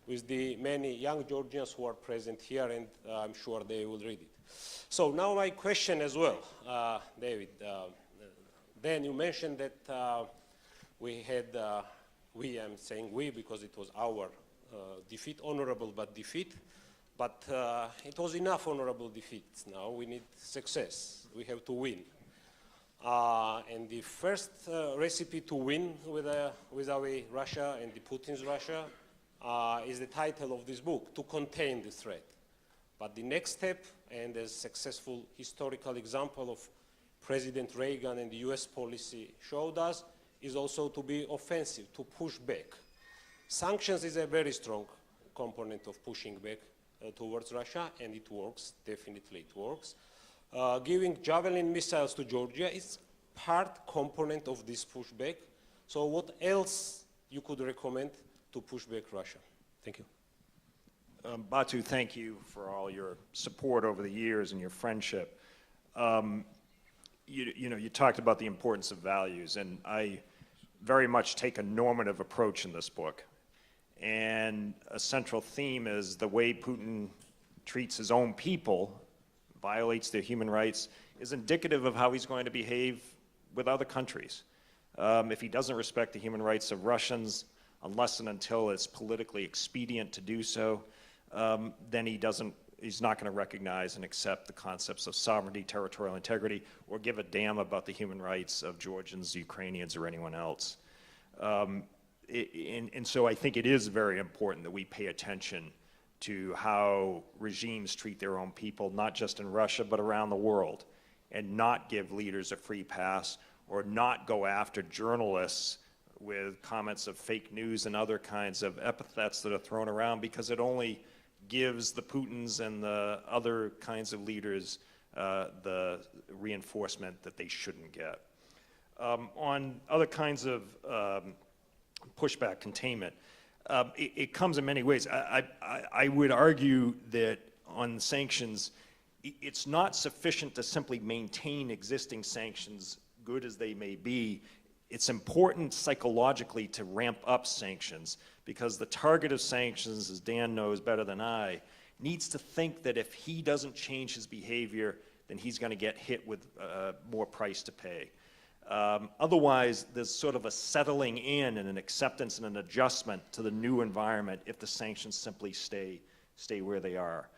with the many young Georgians who are present here, and I'm sure they will read it. So now my question as well, David. Then you mentioned that we had, I'm saying we because it was our defeat, honorable but defeat, but it was enough honorable defeats. Now we need success. We have to win. And the first recipe to win with our Russia and the Putin's Russia is the title of this book, To Contain the Threat. But the next step, and a successful historical example of President Reagan and the US policy showed us, is also to be offensive, to push back. Sanctions is a very strong component of pushing back towards Russia, and it works, definitely it works. Giving Javelin missiles to Georgia is part component of this pushback. So what else you could recommend to push back Russia? Thank you. Batu, thank you for all your support over the years and your friendship. You talked about the importance of values, and I very much take a normative approach in this book. And a central theme is the way Putin treats his own people, violates their human rights, is indicative of how he's going to behave with other countries. If he doesn't respect the human rights of Russians, unless and until it's politically expedient to do so, then he's not going to recognize and accept the concepts of sovereignty, territorial integrity, or give a damn about the human rights of Georgians, Ukrainians, or anyone else. And so I think it is very important that we pay attention to how regimes treat their own people, not just in Russia, but around the world, and not give leaders a free pass or not go after journalists with comments of fake news and other kinds of epithets that are thrown around, because it only gives the Putins and the other kinds of leaders the reinforcement that they shouldn't get. On other kinds of pushback, containment, it comes in many ways. I would argue that on sanctions, it's not sufficient to simply maintain existing sanctions, good as they may be. It's important psychologically to ramp up sanctions, because the target of sanctions, as Dan knows better than I, needs to think that if he doesn't change his behavior, then he's going to get hit with more price to pay. Otherwise, there's sort of a settling in and an acceptance and an adjustment to the new environment if the sanctions simply stay where they are.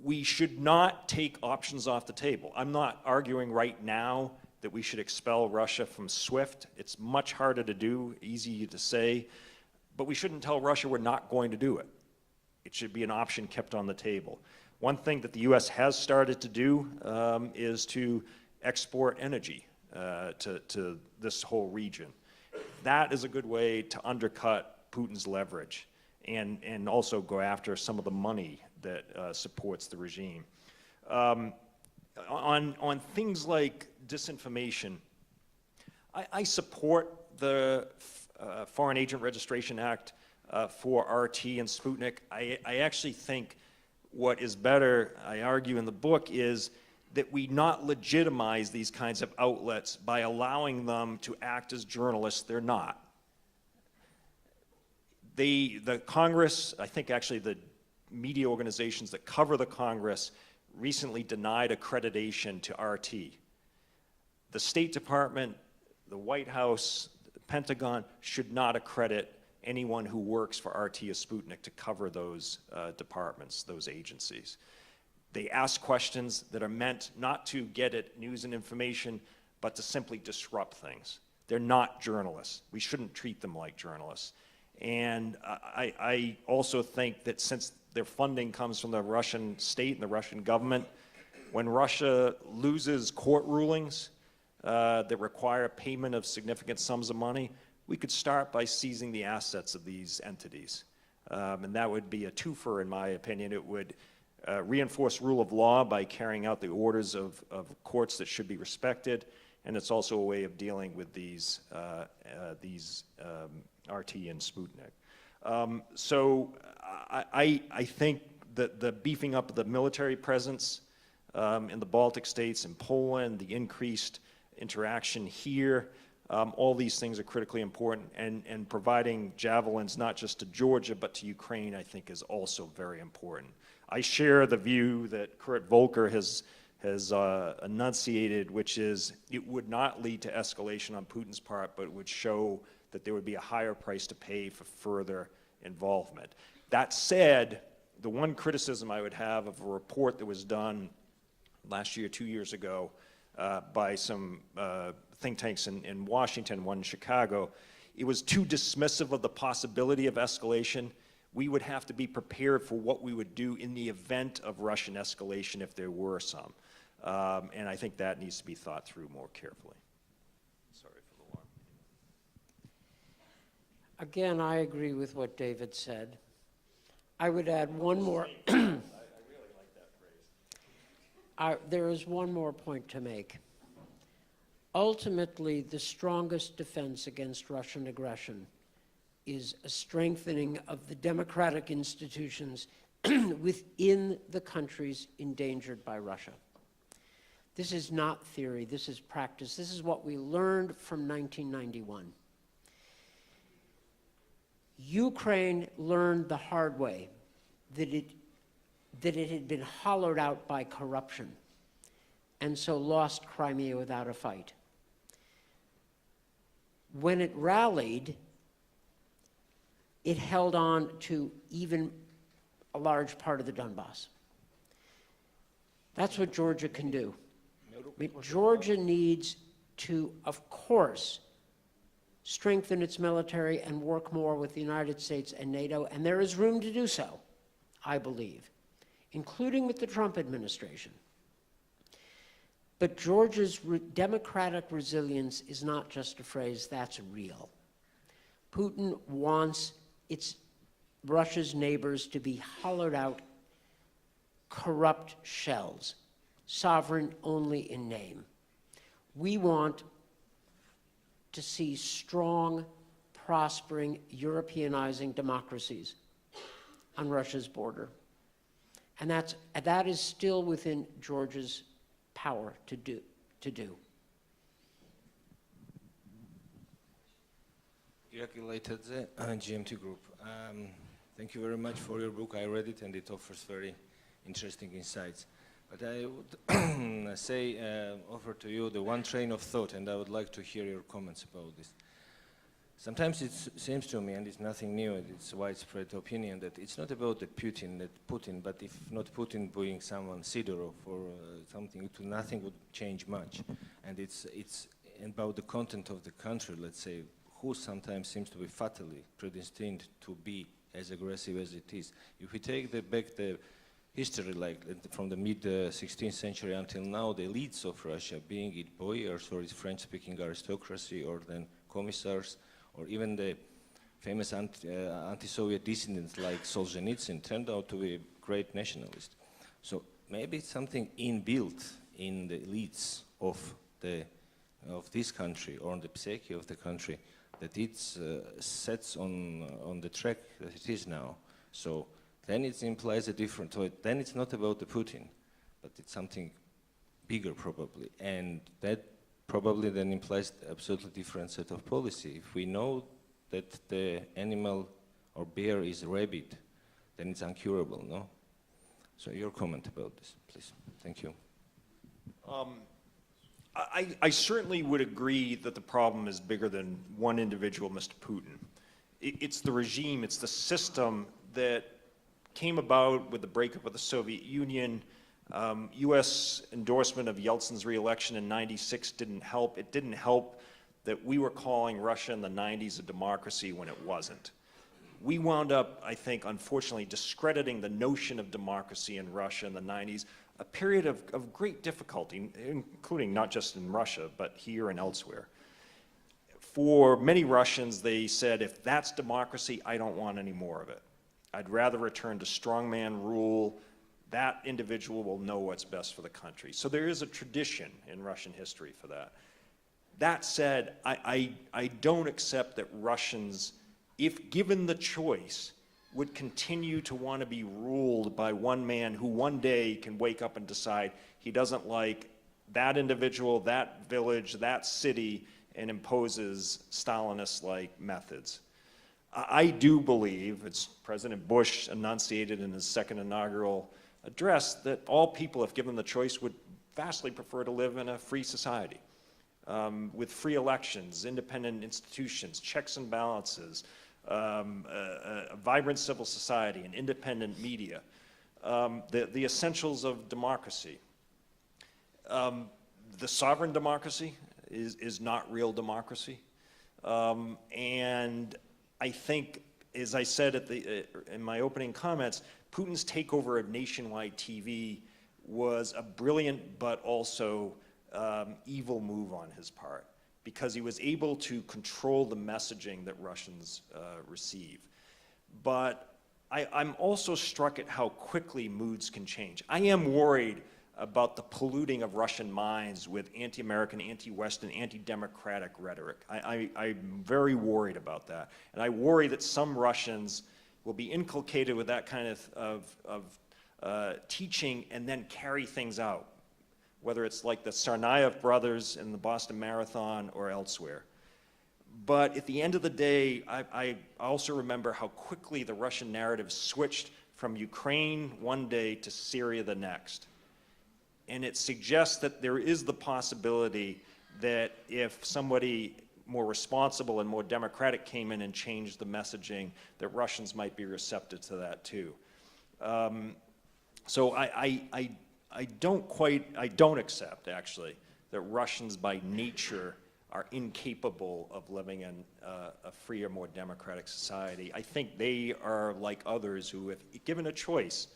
We should not take options off the table. I'm not arguing right now that we should expel Russia from SWIFT. It's much harder to do, easy to say, but we shouldn't tell Russia we're not going to do it. It should be an option kept on the table. One thing that the U.S. has started to do is to export energy to this whole region. That is a good way to undercut Putin's leverage and also go after some of the money that supports the regime. On things like disinformation, I support the Foreign Agent Registration Act for RT and Sputnik. I actually think what is better, I argue in the book, is that we not legitimize these kinds of outlets by allowing them to act as journalists. They're not. The Congress, I think actually the media organizations that cover the Congress recently denied accreditation to RT. The State Department, the White House, the Pentagon should not accredit anyone who works for RT or Sputnik to cover those departments, those agencies. They ask questions that are meant not to get at news and information, but to simply disrupt things. They're not journalists. We shouldn't treat them like journalists. And I also think that since their funding comes from the Russian state and the Russian government, when Russia loses court rulings that require payment of significant sums of money, we could start by seizing the assets of these entities. And that would be a twofer, in my opinion. It would reinforce rule of law by carrying out the orders of courts that should be respected, and it's also a way of dealing with these RT and Sputnik. So I think that the beefing up of the military presence in the Baltic states and Poland, the increased interaction here, all these things are critically important, and providing javelins not just to Georgia but to Ukraine, I think, is also very important. I share the view that Kurt Volker has enunciated, which is it would not lead to escalation on Putin's part, but it would show that there would be a higher price to pay for further involvement. That said, the one criticism I would have of a report that was done last year, 2 years ago, by some think tanks in Washington, one in Chicago, it was too dismissive of the possibility of escalation. We would have to be prepared for what we would do in the event of Russian escalation if there were some. And I think that needs to be thought through more carefully. Sorry for the long. Again, I agree with what David said. I would add one more. I really like that phrase. There is one more point to make. Ultimately, the strongest defense against Russian aggression is a strengthening of the democratic institutions within the countries endangered by Russia. This is not theory, this is practice. This is what we learned from 1991. Ukraine learned the hard way that it had been hollowed out by corruption, and so lost Crimea without a fight. When it rallied, it held on to even a large part of the Donbass. That's what Georgia can do. I mean, Georgia needs to, of course, strengthen its military and work more with the United States and NATO, and there is room to do so, I believe, including with the Trump administration. But Georgia's democratic resilience is not just a phrase, that's real. Putin wants Russia's neighbors to be hollowed out, corrupt shells, sovereign only in name. We want to see strong, prospering, Europeanizing democracies on Russia's border. And that is still within Georgia's power to do. Irakli Tadze, GMT Group. Thank you very much for your book. I read it and it offers very interesting insights. But I would offer to you the one train of thought, and I would like to hear your comments about this. sometimes it seems to me, and it's nothing new, it's a widespread opinion, that it's not about the Putin, but if not Putin being someone, Sidorov or something, nothing would change much. And it's about the content of the country, let's say, who sometimes seems to be fatally predestined to be as aggressive as it is. If we take back the history, like from the mid-16th century until now, the elites of Russia, being it boyars or its French-speaking aristocracy, or then commissars, or even the famous anti-Soviet dissidents like Solzhenitsyn, turned out to be great nationalists. So maybe it's something inbuilt in the elites of this country, or on the psyche of the country, that it sets on the track that it is now. So then it implies a different, then it's not about the Putin, but it's something bigger probably. And that probably then implies absolutely different set of policy. If we know that the animal or bear is rabid, then it's uncurable, no? So your comment about this, please. Thank you. I certainly would agree that the problem is bigger than one individual, Mr. Putin. It's the regime, it's the system that came about with the breakup of the Soviet Union. U.S. endorsement of Yeltsin's re-election in '96 didn't help. It didn't help that we were calling Russia in the '90s a democracy when it wasn't. We wound up, I think, unfortunately, discrediting the notion of democracy in Russia in the '90s, a period of great difficulty, including not just in Russia, but here and elsewhere. For many Russians, they said, if that's democracy, I don't want any more of it. I'd rather return to strongman rule. That individual will know what's best for the country. So there is a tradition in Russian history for that. That said, I don't accept that Russians, if given the choice, would continue to want to be ruled by one man who one day can wake up and decide he doesn't like that individual, that village, that city, and imposes Stalinist-like methods. I do believe, as President Bush enunciated in his second inaugural address, that all people, if given the choice, would vastly prefer to live in a free society with free elections, independent institutions, checks and balances, a vibrant civil society, an independent media, the essentials of democracy. The sovereign democracy is not real democracy. And I think, as I said in my opening comments, Putin's takeover of nationwide TV was a brilliant but also evil move on his part, because he was able to control the messaging that Russians receive. But I'm also struck at how quickly moods can change. I am worried about the polluting of Russian minds with anti-American, anti-Western, anti-democratic rhetoric. I'm very worried about that. And I worry that some Russians will be inculcated with that kind of teaching and then carry things out, whether it's like the Tsarnaev brothers in the Boston Marathon or elsewhere. But at the end of the day, I also remember how quickly the Russian narrative switched from Ukraine one day to Syria the next. And it suggests that there is the possibility that if somebody more responsible and more democratic came in and changed the messaging, that Russians might be receptive to that too. So I don't accept, actually, that Russians by nature are incapable of living in a freer, more democratic society. I think they are like others who, if given a choice,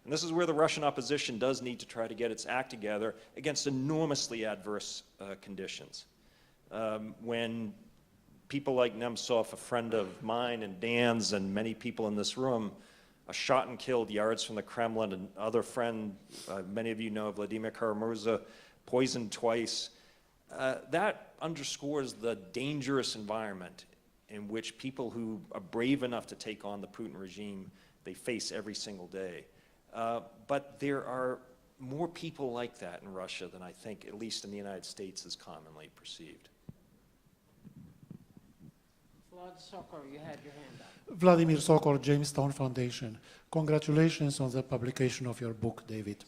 and this is where the Russian opposition does need to try to get its act together against enormously adverse conditions. When people like Nemtsov, a friend of mine and Dan's and many people in this room, are shot and killed yards from the Kremlin, and other friend, many of you know Vladimir Karamurza, poisoned twice, that underscores the dangerous environment in which people who are brave enough to take on the Putin regime, they face every single day. But there are more people like that in Russia than I think, at least in the United States, is commonly perceived. Vlad Sokor, you had your hand up. Vladimir Sokor, Jamestown Foundation. Congratulations on the publication of your book, David.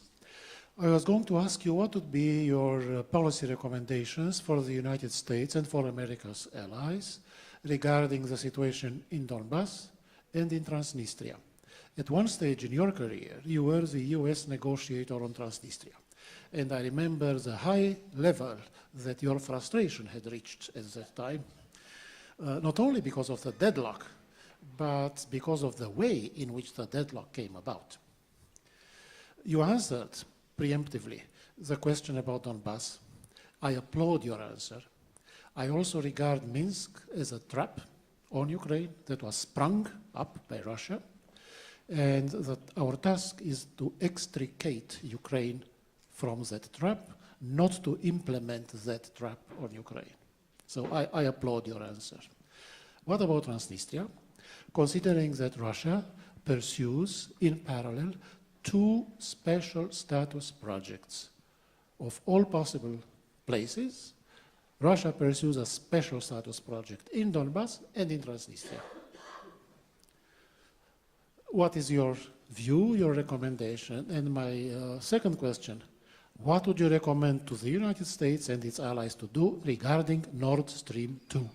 I was going to ask you what would be your policy recommendations for the United States and for America's allies regarding the situation in Donbass and in Transnistria. At one stage in your career, you were the US negotiator on Transnistria. And I remember the high level that your frustration had reached at that time, not only because of the deadlock, but because of the way in which the deadlock came about. You answered preemptively the question about Donbass. I applaud your answer. I also regard Minsk as a trap on Ukraine that was sprung up by Russia, and that our task is to extricate Ukraine from that trap, not to implement that trap on Ukraine. So I applaud your answer. What about Transnistria? Considering that Russia pursues in parallel 2 special status projects of all possible places, Russia pursues a special status project in Donbass and in Transnistria. What is your view, your recommendation? And my second question, what would you recommend to the United States and its allies to do regarding Nord Stream 2?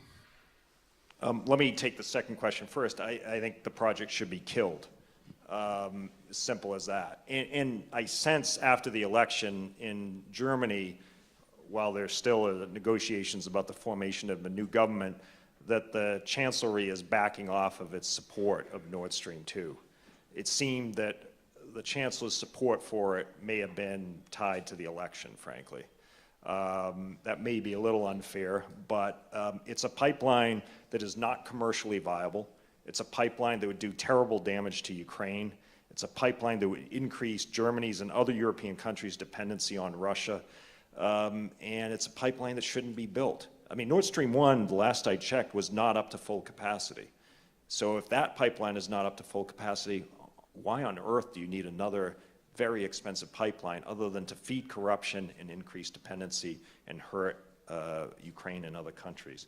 Let me take the second question first. I think the project should be killed. Simple as that. And I sense after the election in Germany, while there's still negotiations about the formation of the new government, that the Chancellery is backing off of its support of Nord Stream 2. It seemed that the Chancellor's support for it may have been tied to the election, frankly. That may be a little unfair, but it's a pipeline that is not commercially viable. It's a pipeline that would do terrible damage to Ukraine. It's a pipeline that would increase Germany's and other European countries' dependency on Russia. And it's a pipeline that shouldn't be built. I mean, Nord Stream 1, the last I checked, was not up to full capacity. So if that pipeline is not up to full capacity, why on earth do you need another very expensive pipeline other than to feed corruption and increase dependency and hurt Ukraine and other countries?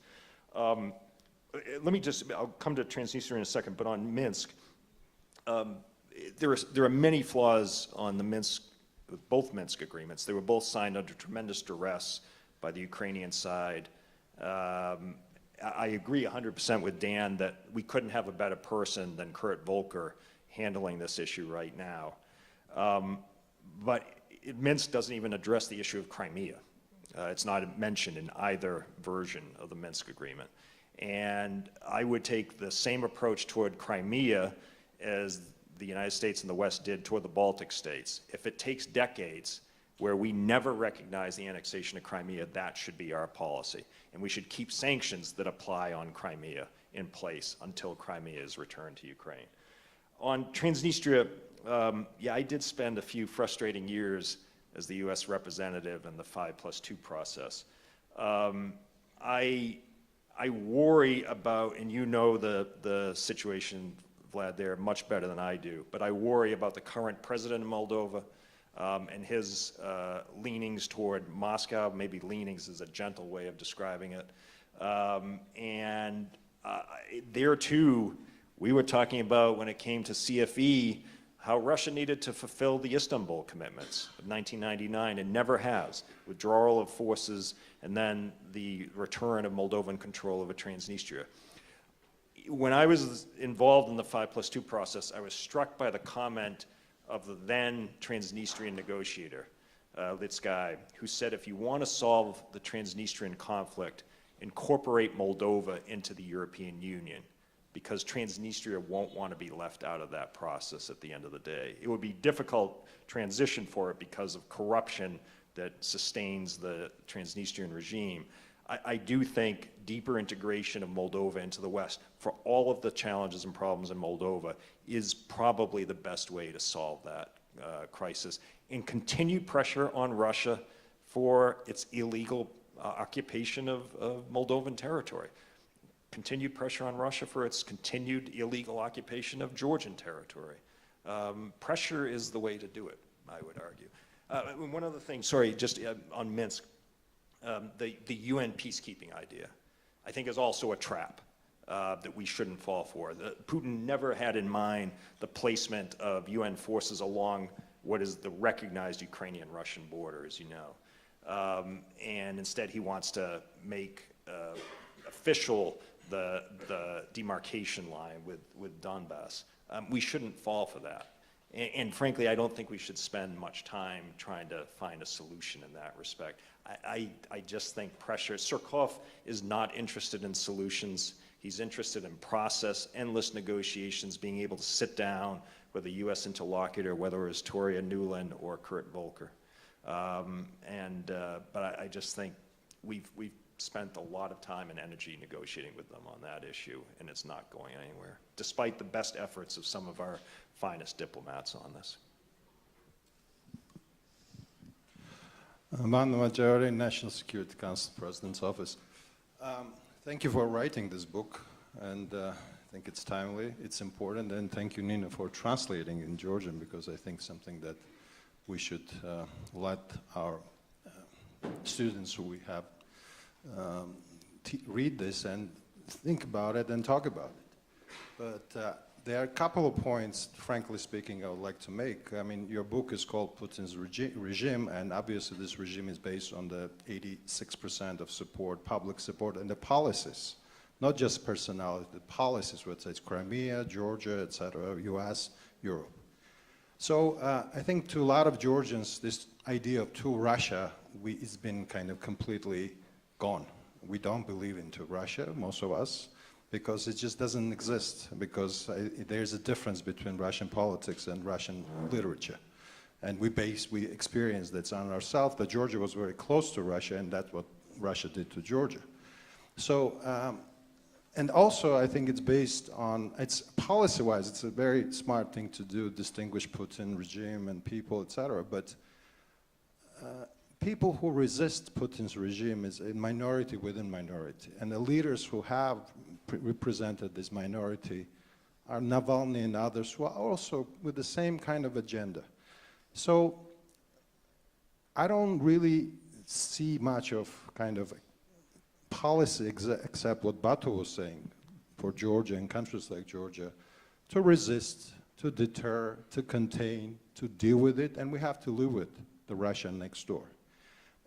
Let me just, I'll come to Transnistria in a second, but on Minsk, there are many flaws on the both Minsk agreements. They were both signed under tremendous duress by the Ukrainian side. I agree 100% with Dan that we couldn't have a better person than Kurt Volker handling this issue right now. But Minsk doesn't even address the issue of Crimea. It's not mentioned in either version of the Minsk agreement. And I would take the same approach toward Crimea as the United States and the West did toward the Baltic states. If it takes decades where we never recognize the annexation of Crimea, that should be our policy. And we should keep sanctions that apply on Crimea in place until Crimea is returned to Ukraine. On Transnistria, yeah, I did spend a few frustrating years as the U.S. representative in the 5+2 process. I worry about, and you know the situation, Vlad, there much better than I do, but I worry about the current president of Moldova and his leanings toward Moscow. Maybe leanings is a gentle way of describing it. And there too, we were talking about when it came to CFE, how Russia needed to fulfill the Istanbul commitments of 1999 and never has. Withdrawal of forces and then the return of Moldovan control over Transnistria. When I was involved in the 5+2 process, I was struck by the comment of the then Transnistrian negotiator, Litsky, who said, if you want to solve the Transnistrian conflict, incorporate Moldova into the European Union, because Transnistria won't want to be left out of that process at the end of the day. It would be difficult transition for it because of corruption that sustains the Transnistrian regime. I do think deeper integration of Moldova into the West for all of the challenges and problems in Moldova is probably the best way to solve that crisis. And continued pressure on Russia for its illegal occupation of Moldovan territory. Continued pressure on Russia for its continued illegal occupation of Georgian territory. Pressure is the way to do it, I would argue. One other thing, sorry, just on Minsk, the UN peacekeeping idea, I think is also a trap that we shouldn't fall for. Putin never had in mind the placement of UN forces along what is the recognized Ukrainian-Russian border, as you know. And instead he wants to make official the demarcation line with Donbass. We shouldn't fall for that. And frankly, I don't think we should spend much time trying to find a solution in that respect. I just think pressure. Surkov is not interested in solutions. He's interested in process, endless negotiations, being able to sit down with a U.S. interlocutor, whether it was Toria Nuland or Kurt Volker. But I just think we've spent a lot of time and energy negotiating with them on that issue, and it's not going anywhere, despite the best efforts of some of our finest diplomats on this. Manu Majori, National Security Council President's Office. Thank you for writing this book, and I think it's timely, it's important, and thank you, Nina, for translating in Georgian, because I think something that we should let our students who we have read this and think about it and talk about it. But there are a couple of points, frankly speaking, I would like to make. I mean, your book is called Putin's regime, and obviously this regime is based on the 86% of support, public support, and the policies, not just personality, the policies, whether it's Crimea, Georgia, etc., US, Europe. So I think to a lot of Georgians, this idea of two Russia it's been kind of completely gone. We don't believe into Russia, most of us, because it just doesn't exist, because there's a difference between Russian politics and Russian literature. And we experienced that on ourselves, that Georgia was very close to Russia, and that's what Russia did to Georgia. So, and also I think it's based on, it's policy-wise, it's a very smart thing to do, distinguish Putin regime and people, etc. But people who resist Putin's regime is a minority within minority. And the leaders who have represented this minority are Navalny and others who are also with the same kind of agenda. So I don't really see much of kind of policy except what Batu was saying for Georgia and countries like Georgia to resist, to deter, to contain, to deal with it, and we have to live with the Russia next door.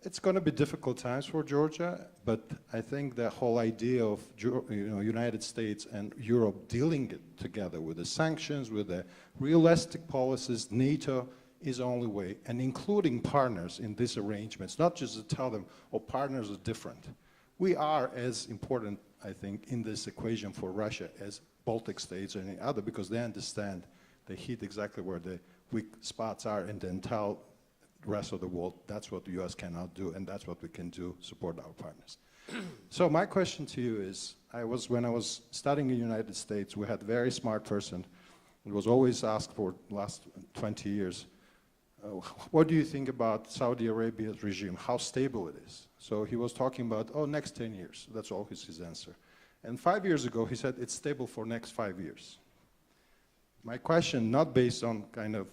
It's going to be difficult times for Georgia, but I think the whole idea of United States and Europe dealing it together with the sanctions, with the realistic policies, NATO is the only way, and including partners in these arrangements, not just to tell them, oh, partners are different. We are as important, I think, in this equation for Russia as Baltic states or any other, because they understand, they hit exactly where the weak spots are, and then tell the rest of the world, that's what the US cannot do, and that's what we can do, support our partners. So my question to you is, when I was studying in the United States, we had a very smart person who was always asked for the last 20 years, what do you think about Saudi Arabia's regime, how stable it is? So he was talking about, oh, next 10 years, that's always his answer. And 5 years ago, he said it's stable for next 5 years. My question, not based on kind of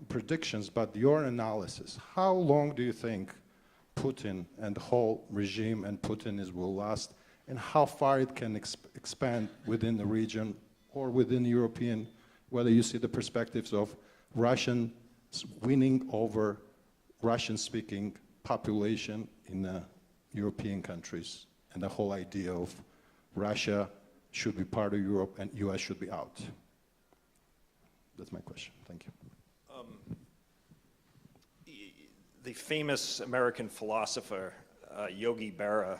predictions, but your analysis. How long do you think Putin and the whole regime and Putin will last, and how far it can expand within the region or within the European, whether you see the perspectives of Russian winning over Russian-speaking population in the European countries, and the whole idea of Russia should be part of Europe and US should be out? That's my question. Thank you. The famous American philosopher, Yogi Berra,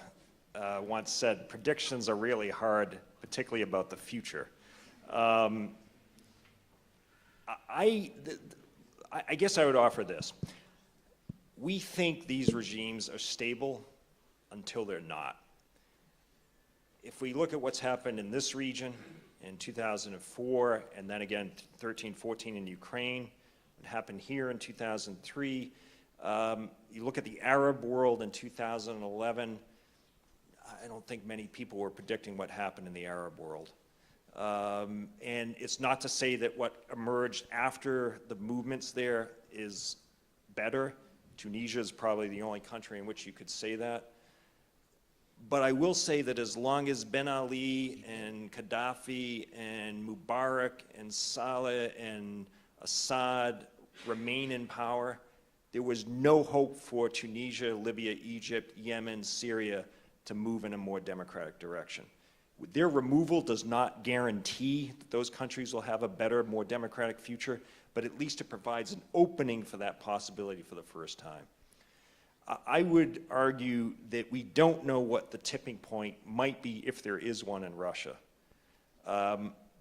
once said, predictions are really hard, particularly about the future. I guess I would offer this. We think these regimes are stable until they're not. If we look at what's happened in this region in 2004, and then again 13, 14 in Ukraine, what happened here in 2003, you look at the Arab world in 2011, I don't think many people were predicting what happened in the Arab world. And it's not to say that what emerged after the movements there is better. Tunisia is probably the only country in which you could say that. But I will say that as long as Ben Ali and Gaddafi and Mubarak and Saleh and Assad remain in power, there was no hope for Tunisia, Libya, Egypt, Yemen, Syria to move in a more democratic direction. Their removal does not guarantee that those countries will have a better, more democratic future, but at least it provides an opening for that possibility for the first time. I would argue that we don't know what the tipping point might be, if there is one, in Russia.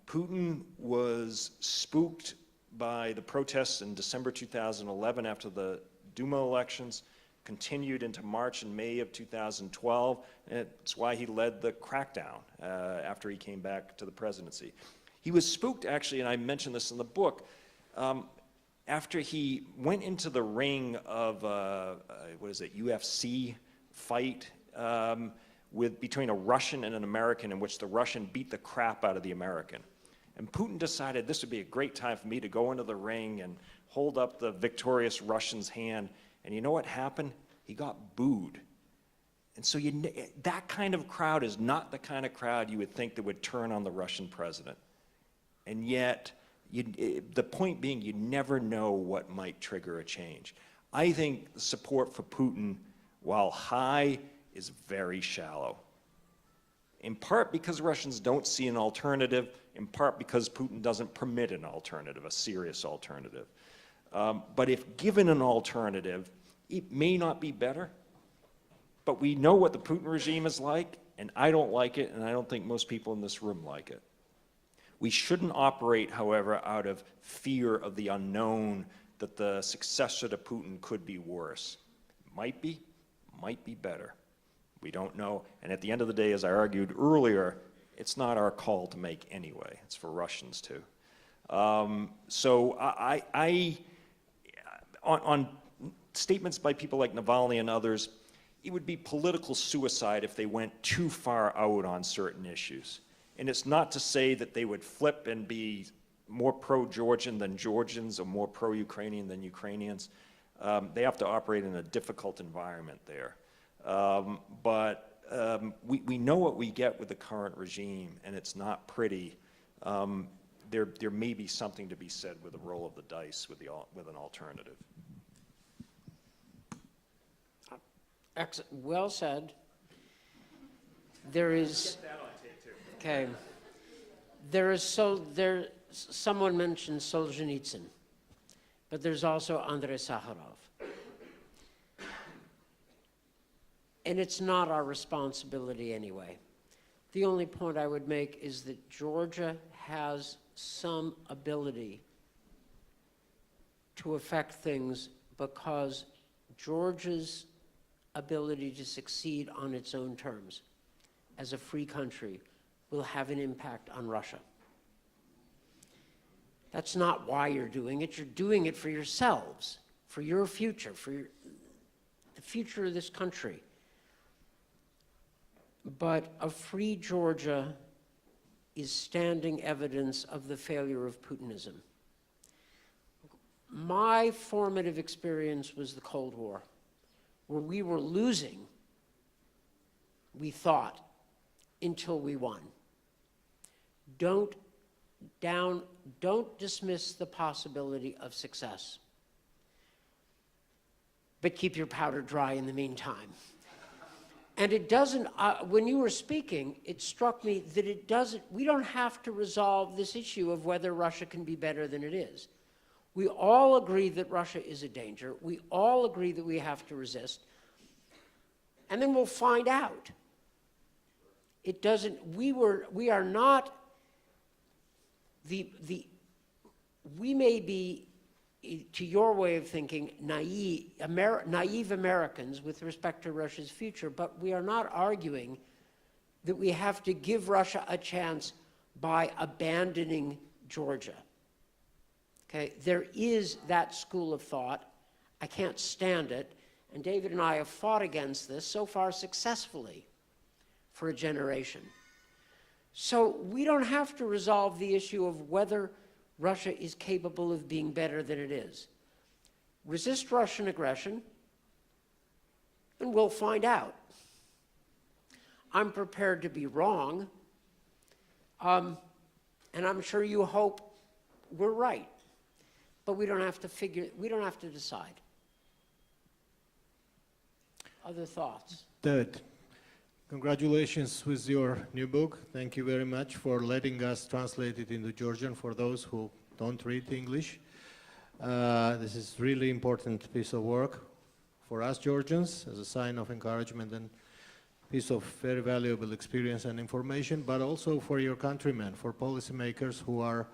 Putin was spooked by the protests in December 2011 after the Duma elections, continued into March and May of 2012, and it's why he led the crackdown after he came back to the presidency. He was spooked, actually, and I mentioned this in the book, after he went into the ring of, what is it, UFC fight between a Russian and an American, in which the Russian beat the crap out of the American. And Putin decided this would be a great time for me to go into the ring and hold up the victorious Russian's hand. And you know what happened? He got booed. And so that kind of crowd is not the kind of crowd you would think that would turn on the Russian president. And yet, the point being, you never know what might trigger a change. I think support for Putin, while high, is very shallow. In part because Russians don't see an alternative, in part because Putin doesn't permit an alternative, a serious alternative. But if given an alternative, it may not be better, but we know what the Putin regime is like, and I don't like it, and I don't think most people in this room like it. We shouldn't operate, however, out of fear of the unknown that the successor to Putin could be worse. Might be better. We don't know, and at the end of the day, as I argued earlier, it's not our call to make anyway. It's for Russians to. So on statements by people like Navalny and others, it would be political suicide if they went too far out on certain issues. And it's not to say that they would flip and be more pro-Georgian than Georgians or more pro-Ukrainian than Ukrainians. They have to operate in a difficult environment there. But we know what we get with the current regime, and it's not pretty. There may be something to be said with the roll of the dice with an alternative. Well said. There is. Okay. Someone mentioned Solzhenitsyn, but there's also Andrei Sakharov. And it's not our responsibility anyway. The only point I would make is that Georgia has some ability to affect things because Georgia's ability to succeed on its own terms as a free country will have an impact on Russia. That's not why you're doing it. You're doing it for yourselves, for your future, for the future of this country. But a free Georgia is standing evidence of the failure of Putinism. My formative experience was the Cold War, where we were losing, we thought, until we won. Don't dismiss the possibility of success, but keep your powder dry in the meantime. And it doesn't, when you were speaking, it struck me that we don't have to resolve this issue of whether Russia can be better than it is. We all agree that Russia is a danger. We all agree that we have to resist. And then we'll find out. It doesn't, we are not, we may be, to your way of thinking, naive Americans with respect to Russia's future, but we are not arguing that we have to give Russia a chance by abandoning Georgia. Okay, there is that school of thought. I can't stand it, and David and I have fought against this so far successfully for a generation. So we don't have to resolve the issue of whether Russia is capable of being better than it is. Resist Russian aggression, and we'll find out. I'm prepared to be wrong, and I'm sure you hope we're right. But we don't have to decide. Other thoughts? David, Congratulations with your new book. Thank you very much for letting us translate it into Georgian for those who don't read English. This is really important piece of work for us Georgians as a sign of encouragement and piece of very valuable experience and information, but also for your countrymen, for policymakers who are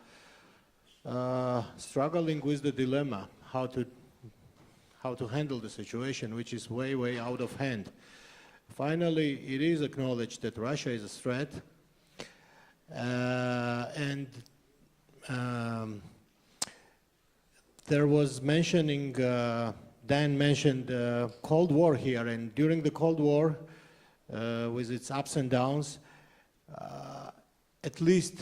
struggling with the dilemma how to handle the situation, which is way, way out of hand. Finally, it is acknowledged that Russia is a threat, and there was mentioning, Dan mentioned Cold War here, and during the Cold War, with its ups and downs, at least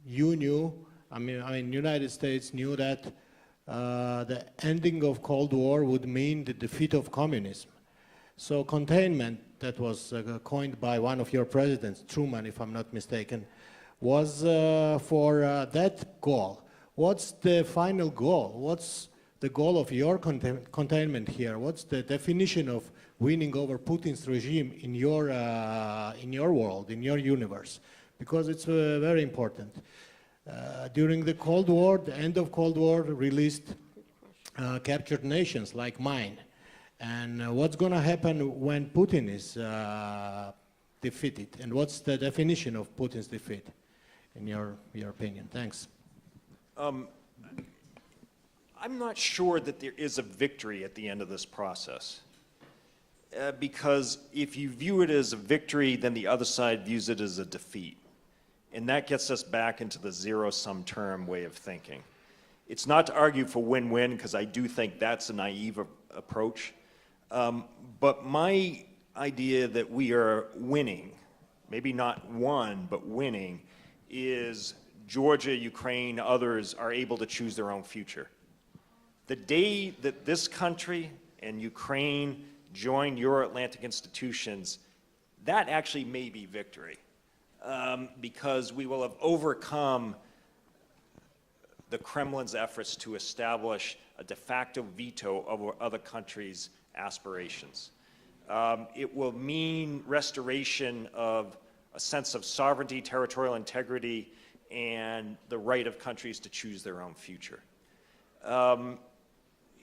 you knew, I mean, United States knew that the ending of Cold War would mean the defeat of communism. So containment, that was coined by one of your presidents, Truman, if I'm not mistaken, was for that goal. What's the final goal? What's the goal of your containment here? What's the definition of winning over Putin's regime in your world, in your universe? Because it's very important. During the Cold War, the end of Cold War released captured nations like mine. And what's going to happen when Putin is defeated? And what's the definition of Putin's defeat, in your opinion? Thanks. I'm not sure that there is a victory at the end of this process. Because if you view it as a victory, then the other side views it as a defeat. And that gets us back into the zero-sum term way of thinking. It's not to argue for win-win, because I do think that's a naive approach. But my idea that we are winning, maybe not won, but winning, is Georgia, Ukraine, others are able to choose their own future. The day that this country and Ukraine join Euro-Atlantic institutions, that actually may be victory, because we will have overcome the Kremlin's efforts to establish a de facto veto over other countries' aspirations. It will mean restoration of a sense of sovereignty, territorial integrity, and the right of countries to choose their own future.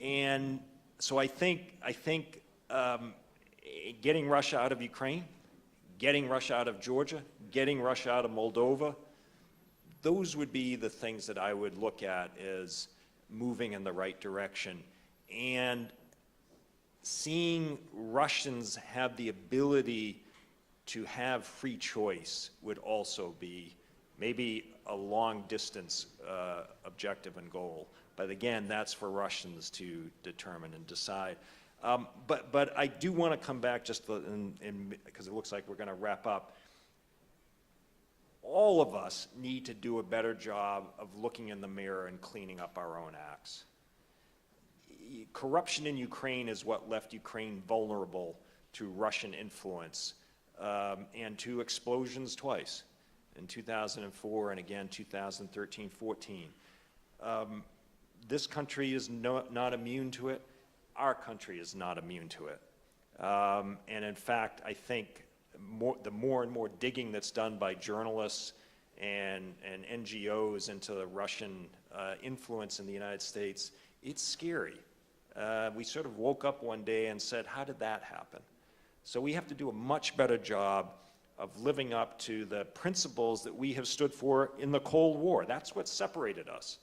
And so I think getting Russia out of Ukraine, getting Russia out of Georgia, getting Russia out of Moldova, those would be the things that I would look at as moving in the right direction. And seeing Russians have the ability to have free choice would also be maybe a long distance objective and goal. But again, that's for Russians to determine and decide. But I do want to come back just because it looks like we're going to wrap up. All of us need to do a better job of looking in the mirror and cleaning up our own acts. Corruption in Ukraine is what left Ukraine vulnerable to Russian influence and to explosions twice, in 2004 and again 2013-14. This country is not immune to it. Our country is not immune to it. And in fact, I think the more and more digging that's done by journalists and NGOs into the Russian influence in the United States, it's scary. We sort of woke up one day and said, how did that happen? So we have to do a much better job of living up to the principles that we have stood for in the Cold War. That's what separated us.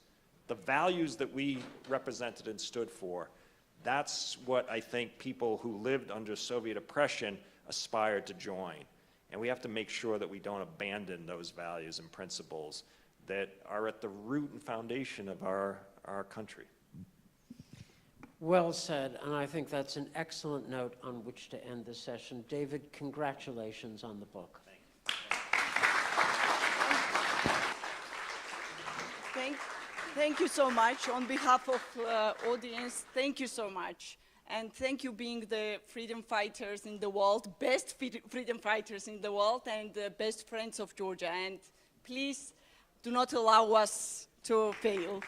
The values that we represented and stood for, that's what I think people who lived under Soviet oppression aspired to join. And we have to make sure that we don't abandon those values and principles that are at the root and foundation of our country. Well said, and I think that's an excellent note on which to end this session. David, congratulations on the book. Thank you so much. On behalf of audience, thank you so much. And thank you being the freedom fighters in the world, best freedom fighters in the world, and the best friends of Georgia. And please do not allow us to fail.